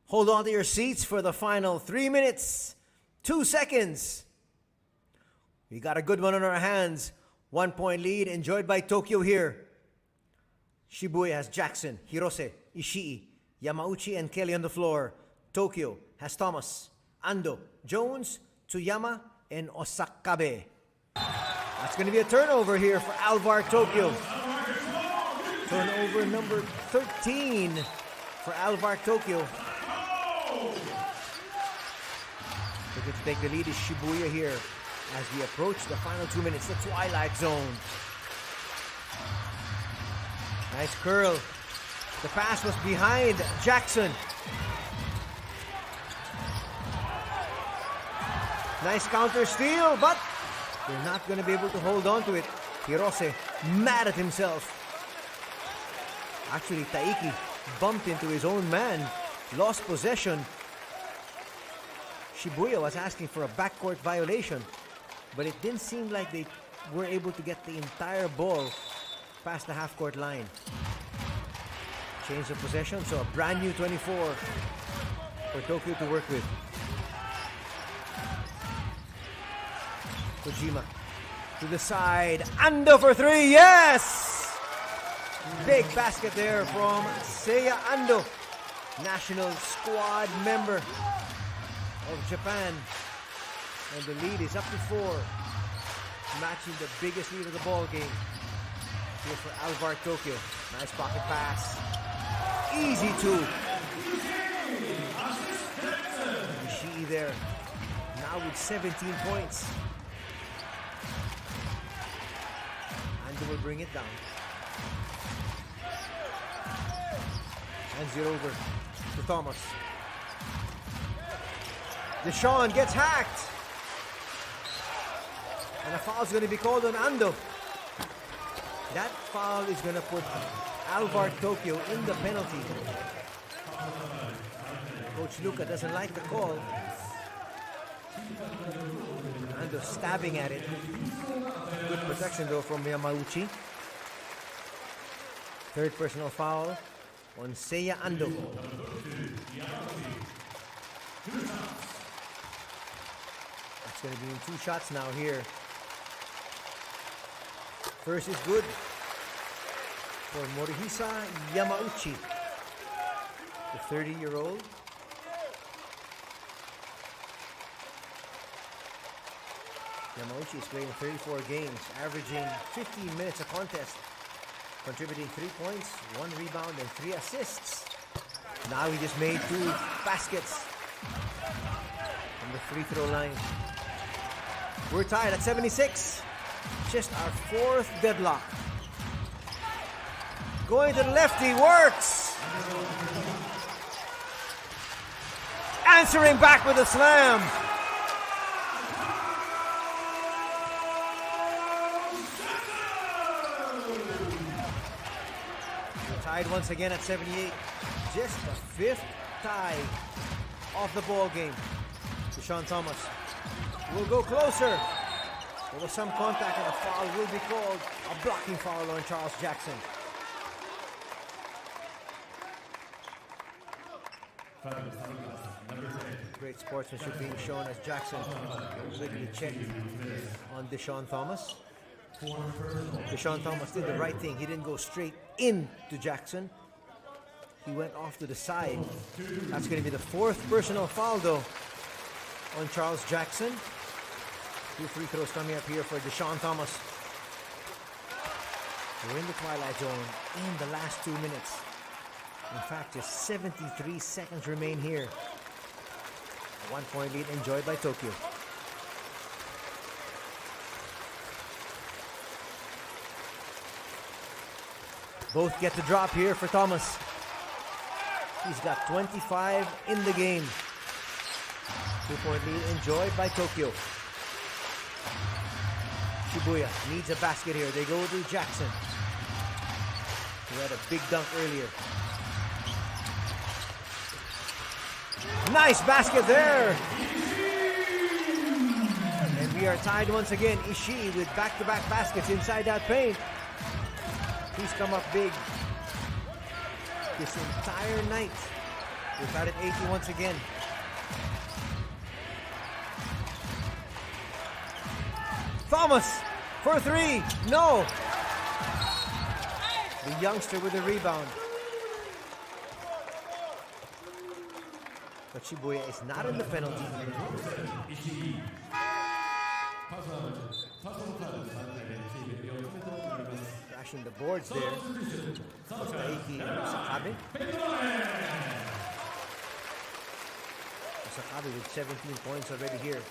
Hold on to your seats for the final 3 minutes, 2 seconds. We got a good one on our hands. 1-point lead enjoyed by Tokyo here. Shibuya has Jackson, Hirose, Ishii, Yamauchi, and Kelly on the floor. Tokyo has Thomas, Ando, Jones, Tsuyama, and Osakabe. That's going to be a turnover here for Alvark Tokyo. Turnover number 13 for Alvark Tokyo. Looking to take the lead is Shibuya here as we approach the final 2 minutes, the twilight zone. Nice curl. The pass was behind Jackson. Nice counter steal, but they're not going to be able to hold on to it. Hirose mad at himself. Actually, Taiki bumped into his own man, lost possession. Shibuya was asking for a backcourt violation, but it didn't seem like they were able to get the entire ball past the half-court line. Change of possession, so a brand new 24 for Tokyo to work with. Kojima to the side. Ando for three. Yes! Big basket there from Seiya Ando, national squad member of Japan. And the lead is up to 4, matching the biggest lead of the ball game here for Alvark Tokyo. Nice pocket pass. Easy two. Ishii there, now with 17 points. Ando will bring it down. Hands it over to Thomas. Deshaun gets hacked. And a foul is going to be called on Ando. That foul is going to put Alvark Tokyo in the penalty. Coach Luca doesn't like the call. Ando stabbing at it. Good protection though from Yamauchi. Third personal foul on Seiya Ando. That's going to be in 2 shots now here. First is good for Morihisa Yamauchi, the 30-year-old. Yamauchi is playing 34 games, averaging 15 minutes a contest, contributing 3 points, 1 rebound, and 3 assists. Now he just made 2 baskets from the free throw line. We're tied at 76. Just our 4th deadlock. Going to the lefty, works! Answering back with a slam. We're tied once again at 78. Just the 5th tie of the ball game. Deshaun Thomas will go closer. There was some contact and a foul will be called. A blocking foul on Charles Jackson. Great sportsmanship being shown as Jackson quickly checked on Deshaun Thomas. Deshaun Thomas did the right thing. He didn't go straight into Jackson. He went off to the side. That's going to be the 4th personal foul though on Charles Jackson. 2 free throws coming up here for Deshaun Thomas. We're in the twilight zone in the last 2 minutes. In fact, just 73 seconds remain here. A 1-point lead enjoyed by Tokyo. Both get the drop here for Thomas. He's got 25 in the game. 2-point lead enjoyed by Tokyo. Shibuya needs a basket here. They go to Jackson. He had a big dunk earlier. Nice basket there. And we are tied once again. Ishii with back-to-back baskets inside that paint. He's come up big this entire night. We're tied at 80 once again. Thomas for 3. No. The youngster with the rebound. But Shibuya is not in the penalty. Crashing the boards there. Taiki Osakabe. Osakabe with 17 points already here.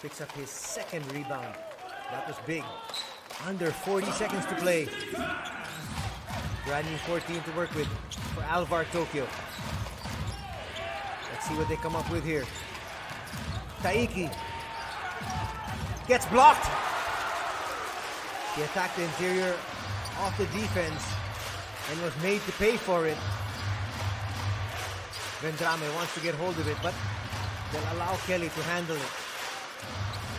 Picks up his second rebound. That was big. Under 40 seconds to play. Brand new 14 to work with for Alvark Tokyo. Let's see what they come up with here. Taiki gets blocked. He attacked the interior of the defense and was made to pay for it. Vendrame wants to get hold of it, but they'll allow Kelly to handle it.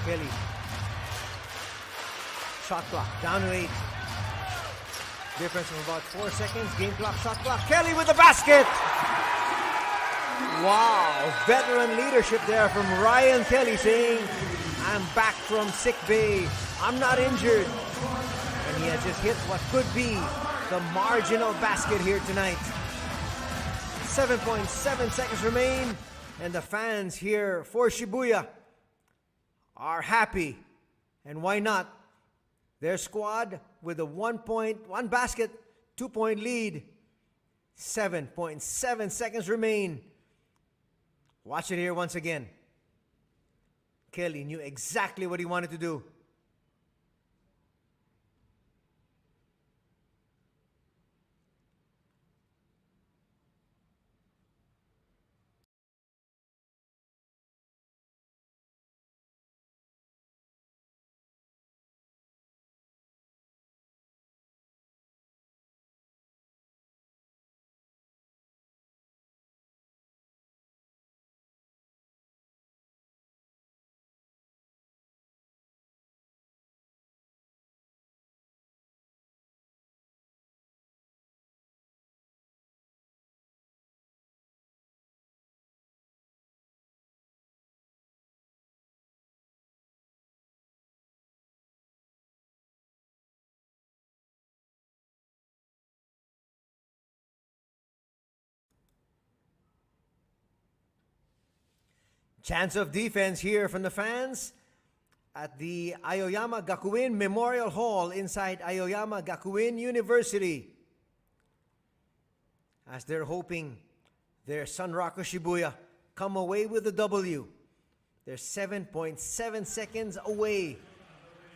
Kelly. Shot clock down to 8. Difference of about 4 seconds. Game clock, shot clock. Kelly with the basket! Wow, veteran leadership there from Ryan Kelly saying, I'm back from sick bay. I'm not injured. And he has just hit what could be the marginal basket here tonight. 7.7 seconds remain, and the fans here for Shibuya are happy. And why not? Their squad with a 1 basket, 2-point lead. 7.7 seconds remain. Watch it here once again. Kelly knew exactly what he wanted to do. Chance of defense here from the fans at the Aoyama Gakuin Memorial Hall inside Aoyama Gakuin University, as they're hoping their Sunrockers Shibuya come away with the W. They're 7.7 seconds away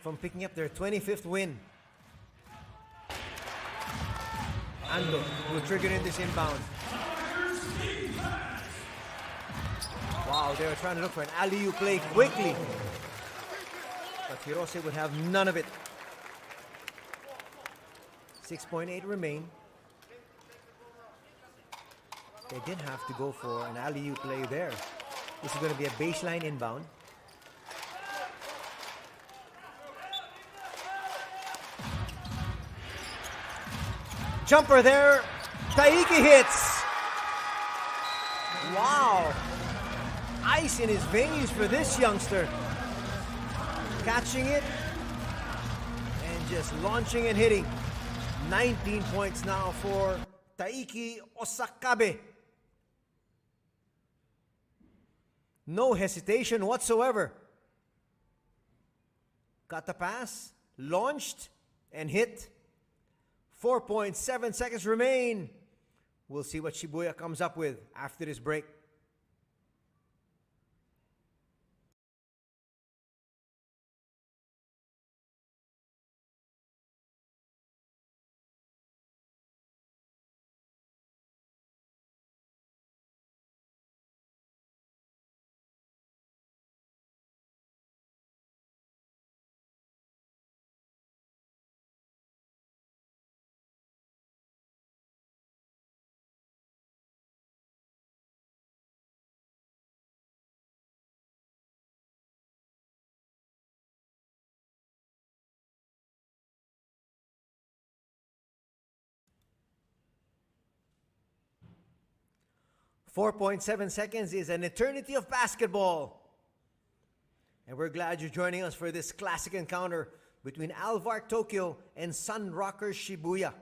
from picking up their 25th win. Ando will trigger in this inbound. Wow, they were trying to look for an alley-oop play quickly. But Hirose would have none of it. 6.8 remain. They did have to go for an alley-oop play there. This is going to be a baseline inbound. Jumper there. Taiki hits. Wow. Ice in his veins for this youngster. Catching it and just launching and hitting. 19 points now for Taiki Osakabe. No hesitation whatsoever. Got the pass, launched, and hit. 4.7 seconds remain. We'll see what Shibuya comes up with after this break. .7 seconds is an eternity of basketball. And we're glad you're joining us for this classic encounter between Alvark Tokyo and Sunrockers Shibuya.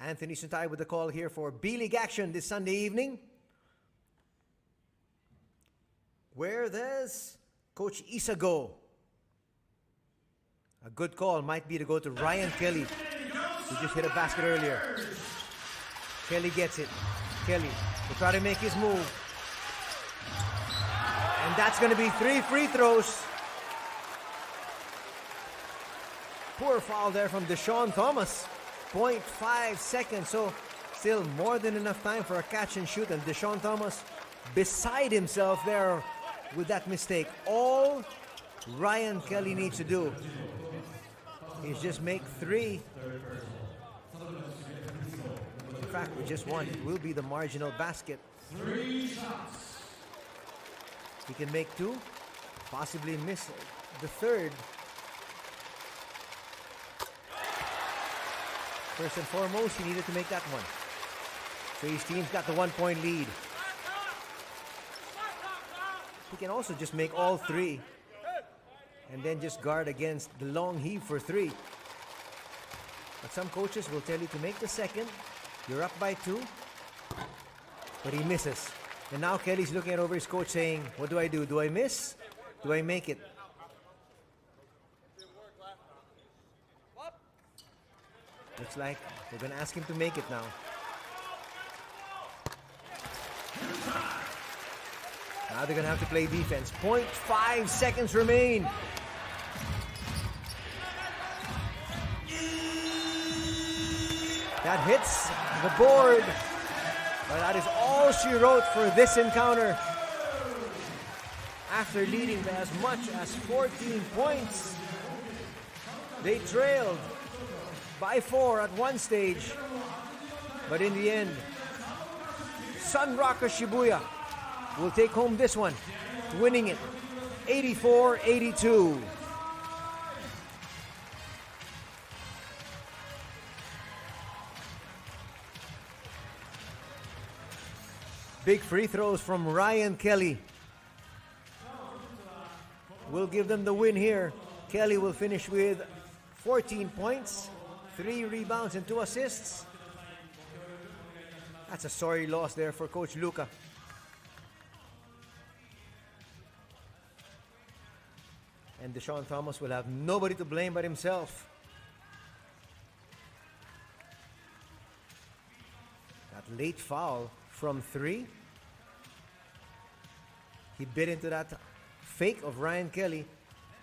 Anthony Suntay with the call here for B.LEAGUE action this Sunday evening, where there's Coach Isago A good call might be to go to Ryan Kelly, who just hit a basket earlier. Kelly gets it. Kelly will try to make his move. And that's going to be 3 free throws. Poor foul there from Deshaun Thomas. 0.5 seconds, so still more than enough time for a catch and shoot. And Deshaun Thomas beside himself there with that mistake. All Ryan Kelly needs to do is just make 3. In fact, with just 1, it will be the marginal basket. He can make 2, possibly miss the 3rd. First and foremost, he needed to make that one. So his team's got the 1-point lead. He can also just make all 3 and then just guard against the long heave for 3. But some coaches will tell you to make the 2nd. You're up by 2. But he misses. And now Kelly's looking at over his coach saying, what do I do? Do I miss? Do I make it? Looks like they're going to ask him to make it now. Now they're going to have to play defense. 0.5 seconds remain. That hits the board. But that is all she wrote for this encounter. After leading by as much as 14 points, they trailed by 4 at one stage. But in the end, Sunrockers Shibuya will take home this one, winning it 84-82. Big free throws from Ryan Kelly will give them the win here. Kelly will finish with 14 points, 3 rebounds and 2 assists. That's a sorry loss there for Coach Luca. And Deshaun Thomas will have nobody to blame but himself. That late foul from 3. He bit into that fake of Ryan Kelly,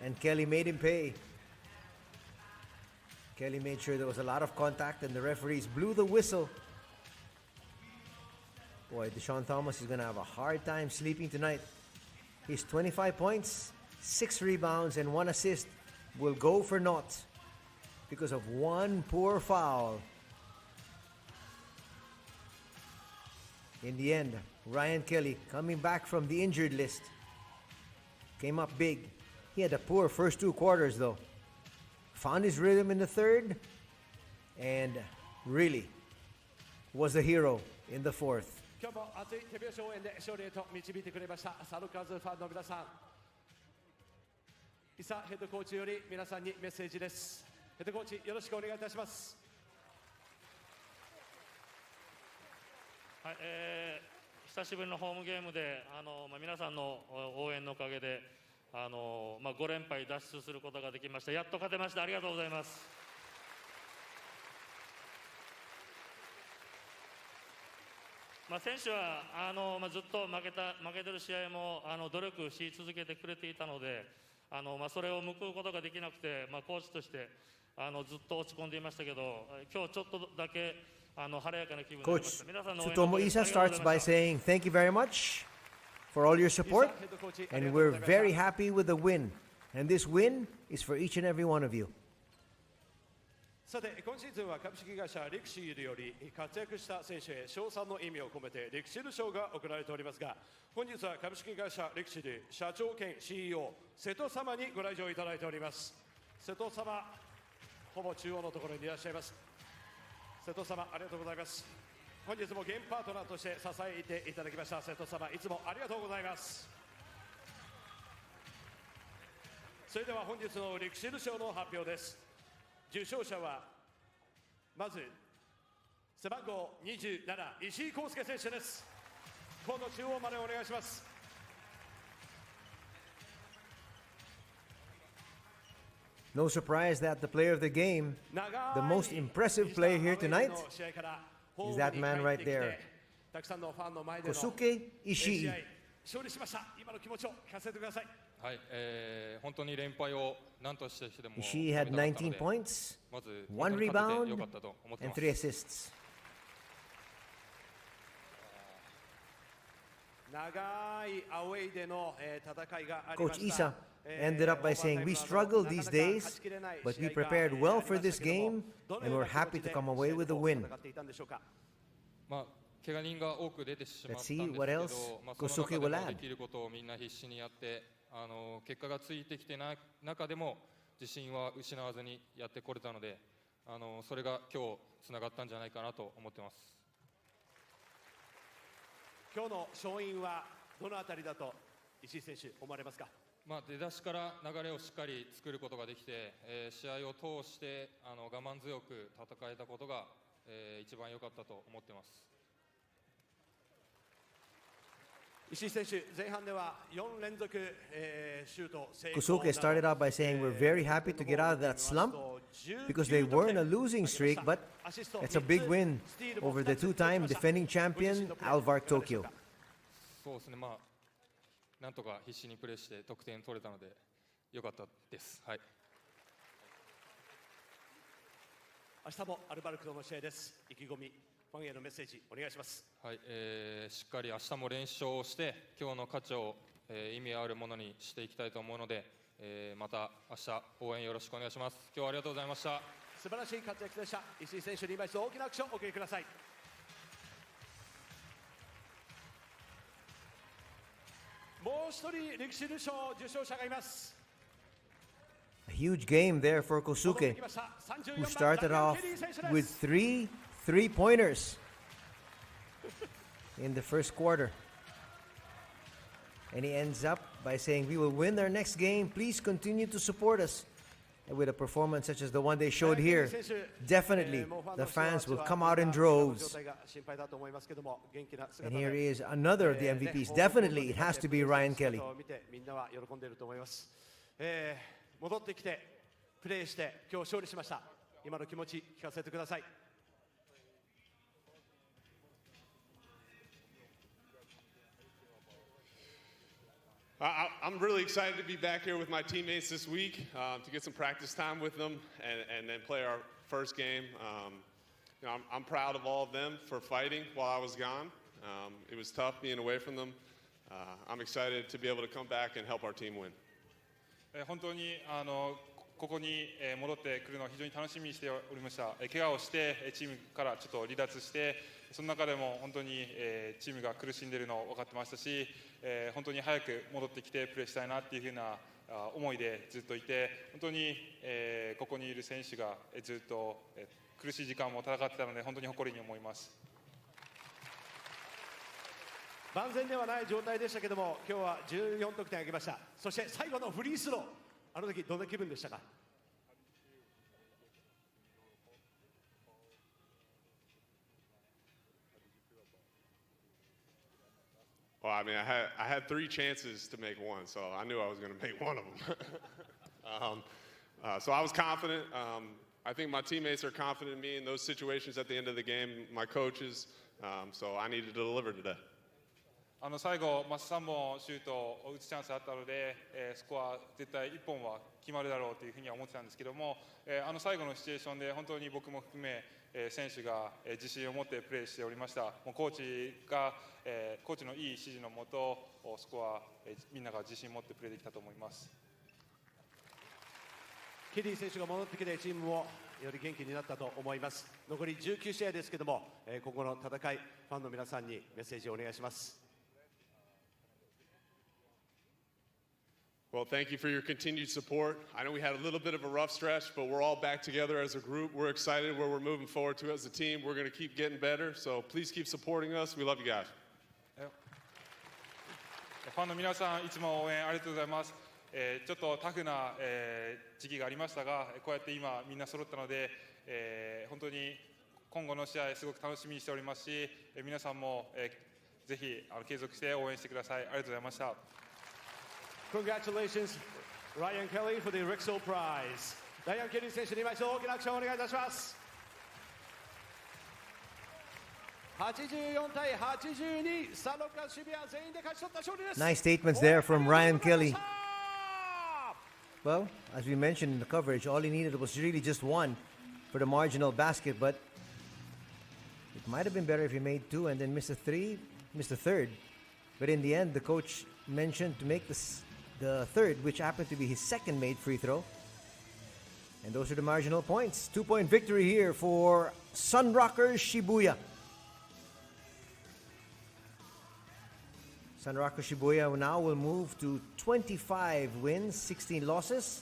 and Kelly made him pay. Kelly made sure there was a lot of contact, and the referees blew the whistle. Boy, Deshaun Thomas is going to have a hard time sleeping tonight. His 25 points, 6 rebounds, and 1 assist will go for naught because of one poor foul. In the end, Ryan Kelly, coming back from the injured list, came up big. He had a poor first 2 quarters though. Found his rhythm in the 3rd and really was the hero in the 4th. 今日も熱い手拍子応援で勝利へと導いてくれましたサルカーズファンの皆さん、伊佐ヘッドコーチより皆さんにメッセージです。ヘッドコーチよろしくお願いいたします。はい、久しぶりのホームゲームで皆さんの応援のおかげで5連敗脱出することができました。やっと勝てました。ありがとうございます。選手はずっと負けてる試合も努力し続けてくれていたのでそれを報うことができなくて、コーチとしてずっと落ち込んでいましたけど、今日ちょっとだけ晴れやかな気分になりました。 Coach Tsutomu Isa starts by saying thank you very much for all your support, and we're very happy with the win. And this win is for each and every one of you. さて、今シーズンは株式会社リクシールより活躍した選手へ賞賛の意味を込めてリクシール賞が贈られておりますが、本日は株式会社リクシール社長兼 CEO 瀬戸様にご来場いただいております。瀬戸様、ほぼ中央のところにいらっしゃいます。瀬戸様、ありがとうございます。本日もゲームパートナーとして支えていただきました瀬戸様、いつもありがとうございます。それでは本日のリクシール賞の発表です。受賞者はまず背番号27石井康介選手です。コート中央までお願いします。No surprise that the player of the game, the most impressive player here tonight, is that man right there, Kosuke Ishii. 勝利しました。今の気持ちを聞かせてください。はい、本当に連敗を何としてでも Ishii had 19 points, まず 1 本当に勝てて rebound, よかったと思って and ます。 3 assists. 長いアウェイでの戦いがありま Coach した。 Isa ended up by saying, "We struggled these days, but we prepared well for this game, and we're happy to come away with a win." まあ怪我人が多く出てしまったん Let's です see け what ど、 else まあ、そ Kosuke の中 will で add. もできることをみんな必死にやって結果がついてきてない中でも自信は失わずにやってこれたのでそれが今日つながったんじゃないかなと思ってます。今日の勝因はどのあたりだと石井選手思われますか。まあ、出だしから流れをしっかり作ることができて、試合を通して我慢強く戦えたことが、一番良かったと思ってます。石井選手、前半では4連続、シュート成功。 Kosuke started out by saying, "We're very happy to get out of that slump because they were in a losing streak, but it's a big win over the two-time defending champion Alvark Tokyo." そうですね、まあ、なんとか必死にプレーして得点取れたので良かったです。はい。明日もアルバルクとの試合です。意気込み、ファンへのメッセージお願いします。はい、しっかり明日も練習をして今日の価値を、意味あるものにしていきたいと思うので、また明日応援よろしくお願いします。今日はありがとうございました。素晴らしい活躍でした。石井選手に今一度大きな拍手をお送りください。もう一人歴史賞受賞者がいます。 A huge game there for Kosuke, who started off with 3 3-pointers in the first quarter. And he ends up by saying, "We will win our next game. Please continue to support us." And with a performance such as the one they showed here, definitely the fans will come out in droves. And here is another of the MVPs. Definitely it has to be Ryan Kelly. 戻ってきてプレーして今日勝利しました。今の気持ち聞かせてください。I'm really excited to be back here with my teammates this week to get some practice time with them and then play our first game. You know, I'm proud of all of them for fighting while I was gone. It was tough being away from them. I'm excited to be able to come back and help our team win. 本当にここに戻ってくるのを非常に楽しみにしておりました。怪我をしてチームからちょっと離脱して、その中でも本当にチームが苦しんでいるのを分かってましたし、本当に早く戻ってきてプレーしたいなっていうふうな思いでずっといて、本当にここにいる選手がずっと苦しい時間も戦ってたので本当に誇りに思います。万全ではない状態でしたけども、今日は14得点挙げました。そして最後のフリースロー、あの時どんな気分でしたか。Well, I mean, I had 3 chances to make one, so I knew I was going to make one of them. So I was confident. I think my teammates are confident in me in those situations at the end of the game, my coaches. So I needed to deliver today. 最後、3本シュートを打つチャンスあったので、スコア絶対1本は決まるだろうというふうには思ってたんですけども、最後のシチュエーションで本当に僕も含め、選手が自信を持ってプレーしておりました。もうコーチのいい指示のもと、スコア、みんなが自信を持ってプレーできたと思います。ケリー選手が戻ってきてチームもより元気になったと思います。残り19試合ですけども、今後の戦い、ファンの皆さんにメッセージをお願いします。Well, thank you for your continued support. I know we had a little bit of a rough stretch, but we're all back together as a group. We're excited where we're moving forward to as a team. We're going to keep getting better, so please keep supporting us. We love you guys. ファンの皆さん、いつも応援ありがとうございます。ちょっとタフな、時期がありましたが、こうやって今みんな揃ったので、本当に今後の試合すごく楽しみにしておりますし、皆さんも、ぜひ継続して応援してください。ありがとうございました。Congratulations, Ryan Kelly, for the Rixel Prize. ライアン・ケリー選手に今一度大きな拍手をお願いいたします。84対82、サンロッカー渋谷全員で勝ち取った勝利です。 Nice statements there from Ryan Kelly. Well, as we mentioned in the coverage, all he needed was really just one for the marginal basket, but it might have been better if he made two and then missed a third. But in the end, the coach mentioned to make the third, which happened to be his second made free throw. And those are the marginal points. 2-point victory here for Sunrockers Shibuya. Sunrockers Shibuya now will move to 25 wins, 16 losses.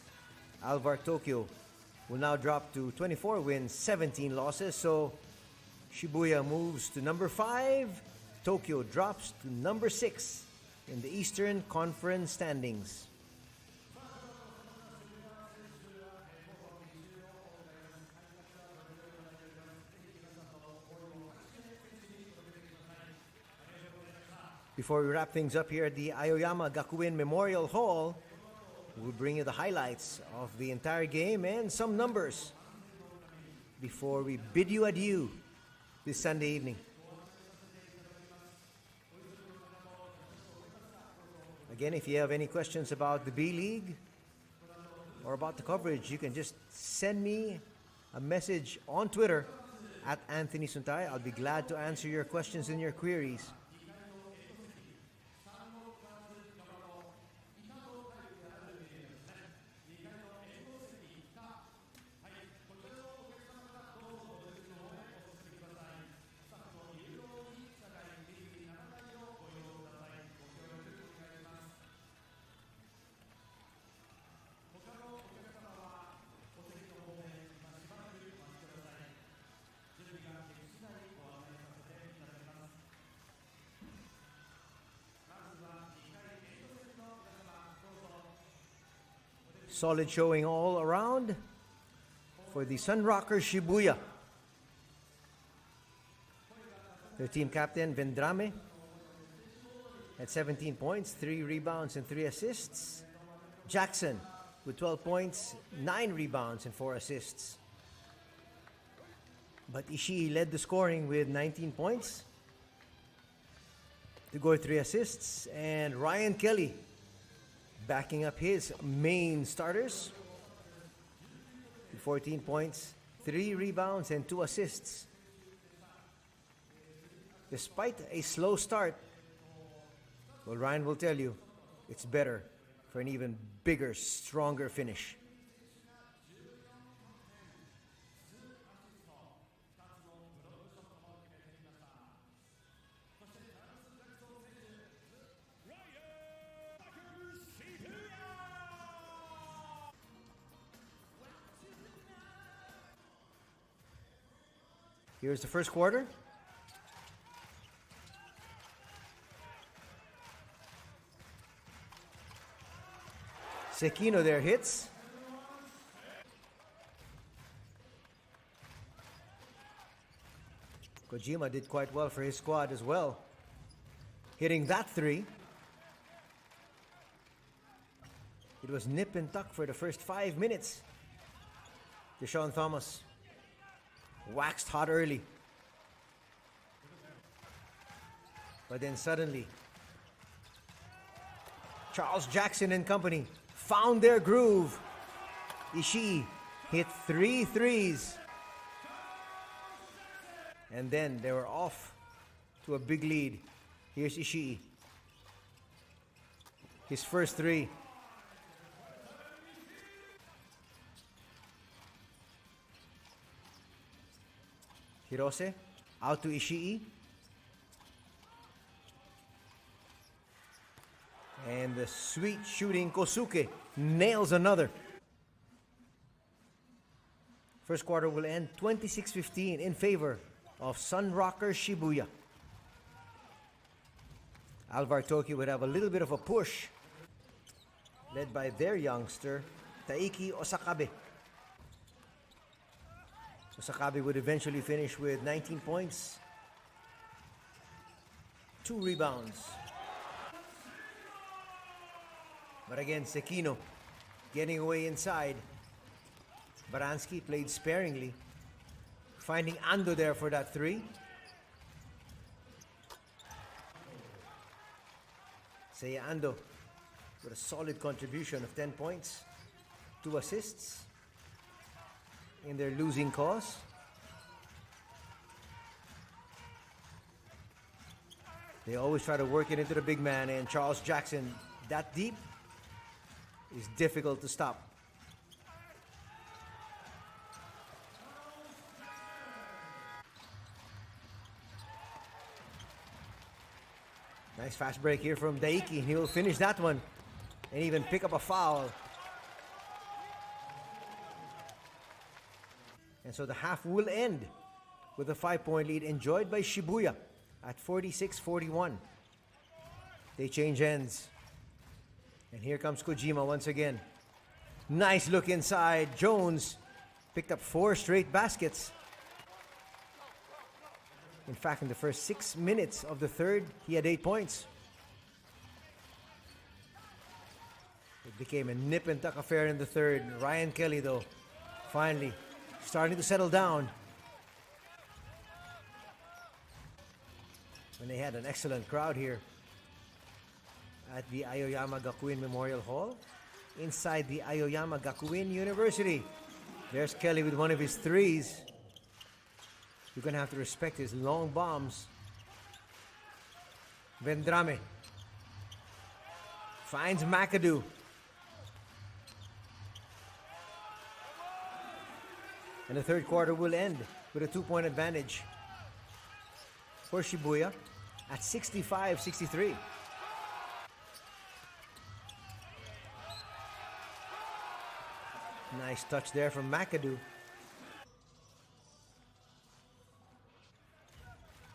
Alvark Tokyo will now drop to 24 wins, 17 losses. So Shibuya moves to number 5. Tokyo drops to number 6 in the Eastern Conference standings. Before we wrap things up here at the Aoyama Gakuen Memorial Hall, we'll bring you the highlights of the entire game and some numbers before we bid you adieu this Sunday evening. Again, if you have any questions about the B-League or about the coverage, you can just send me a message on Twitter at Anthony Suntay. I'll be glad to answer your questions and your queries. Solid showing all around for the Sunrockers Shibuya. Their team captain, Vendrame, had 17 points, 3 rebounds, and 3 assists. Jackson with 12 points, 9 rebounds, and 4 assists. But Ishii led the scoring with 19 points, to go 3 assists, and Ryan Kelly backing up his main starters with 14 points, 3 rebounds, and 2 assists. Despite a slow start, well, Ryan will tell you, it's better for an even bigger, stronger finish. Here's the first quarter. Sekino there hits. Kojima did quite well for his squad as well, hitting that 3. It was nip and tuck for the first 5 minutes. Deshaun Thomas waxed hot early, but then suddenly Charles Jackson and company found their groove. Ishii hit 3 threes, and then they were off to a big lead. Here's Ishii, his first 3. Hirose out to Ishii. And the sweet shooting Kosuke nails another. First quarter will end 26-15 in favor of Sunrockers Shibuya. Alvark Tokyo would have a little bit of a push, led by their youngster, Taiki Osakabe. Osakabe would eventually finish with 19 points, 2 rebounds. But again, Sekino getting away inside Baranski played sparingly, finding Ando there for that three. Seiya Ando with a solid contribution of 10 points, 2 assists in their losing cause. They always try to work it into the big man, and Charles Jackson, that deep, is difficult to stop. Nice fast break here from Daiki. He will finish that one and even pick up a foul. And so the half will end with a 5-point lead enjoyed by Shibuya at 46-41. They change ends. And here comes Kojima once again. Nice look inside. Jones picked up 4 straight baskets. In fact, in the first 6 minutes of the third, he had 8 points. It became a nip and tuck affair in the third. Ryan Kelly, though, finally starting to settle down. And they had an excellent crowd here at the Aoyama Gakuin Memorial Hall inside the Aoyama Gakuin University. There's Kelly with one of his threes. You're going to have to respect his long bombs. Vendrame finds McAdoo. And the third quarter will end with a 2-point advantage for Shibuya at 65-63. Nice touch there from McAdoo.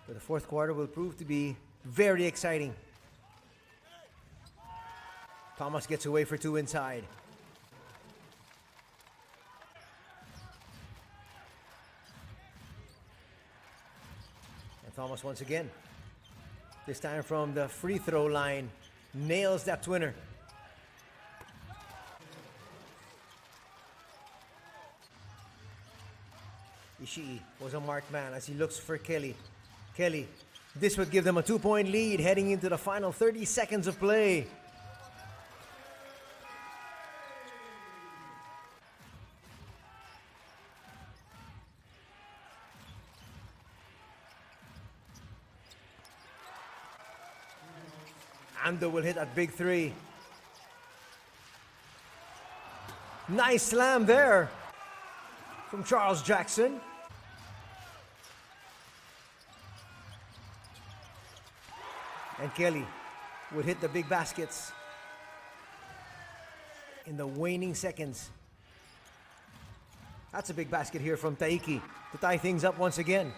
But the fourth quarter will prove to be very exciting. Thomas gets away for 2 inside. And Thomas once again, this time from the free throw line, nails that twinner. Ishii was a marked man as he looks for Kelly. Kelly, this would give them a 2-point lead heading into the final 30 seconds of play. Ando will hit that big three. Nice slam there from Charles Jackson. And Kelly would hit the big baskets in the waning seconds. That's a big basket here from Taiki to tie things up once again.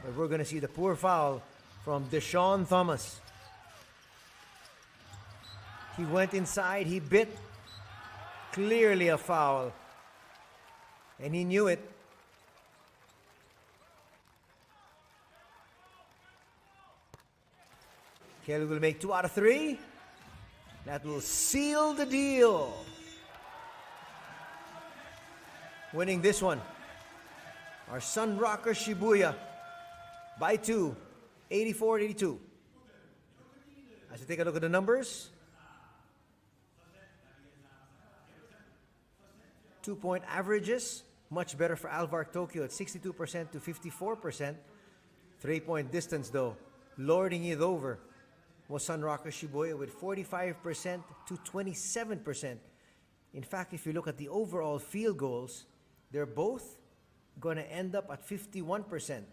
But we're going to see the poor foul from Deshaun Thomas. He went inside, he bit. Clearly a foul. And he knew it. Kelly will make 2 out of 3. That will seal the deal. Winning this one, our Sunrockers Shibuya by 2, 84-82. As we take a look at the numbers, 2-point averages, much better for Alvark Tokyo at 62% to 54%. 3-point distance, though, lording it over was Sunrockers Shibuya with 45% to 27%. In fact, if you look at the overall field goals, they're both going to end up at 51%.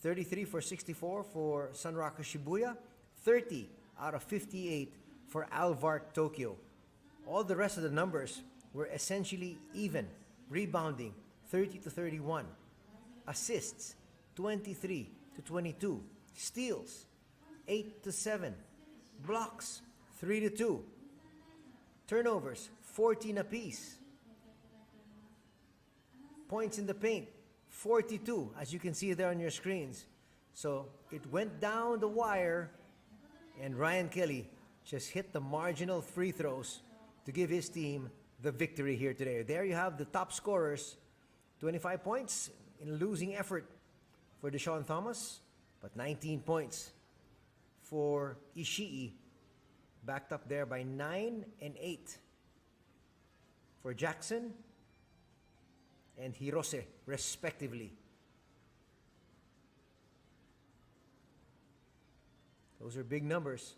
33 for 64 for Sunrockers Shibuya, 30 out of 58 for Alvark Tokyo. All the rest of the numbers were essentially even. Rebounding, 30 to 31. Assists, 23 to 22. Steals, 8 to 7. Blocks, 3 to 2. Turnovers, 14 apiece. Points in the paint, 42, as you can see there on your screens. So it went down the wire, and Ryan Kelly just hit the marginal free throws to give his team the victory here today. There you have the top scorers 25 points in a losing effort for Deshaun Thomas, but 19 points for Ishii, backed up there by 9 and 8 for Jackson and Hirose, respectively. Those are big numbers.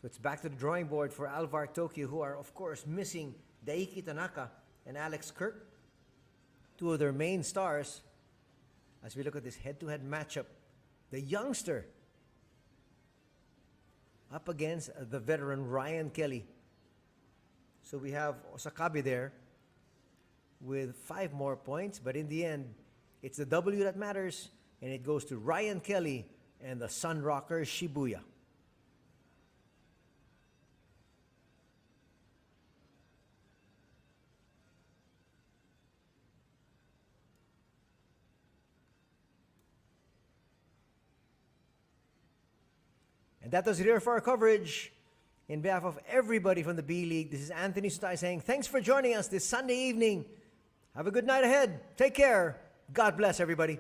So it's back to the drawing board for Alvark Tokyo, who are, of course, missing Daiki Tanaka and Alex Kirk, two of their main stars. As we look at this head-to-head matchup, the youngster up against the veteran Ryan Kelly. So we have Osakabe there with 5 more points, but in the end, it's the W that matters, and it goes to Ryan Kelly and the Sunrockers Shibuya. And that does it here for our coverage. In behalf of everybody from the B-League, this is Anthony Sutai saying thanks for joining us this Sunday evening. Have a good night ahead. Take care. God bless everybody.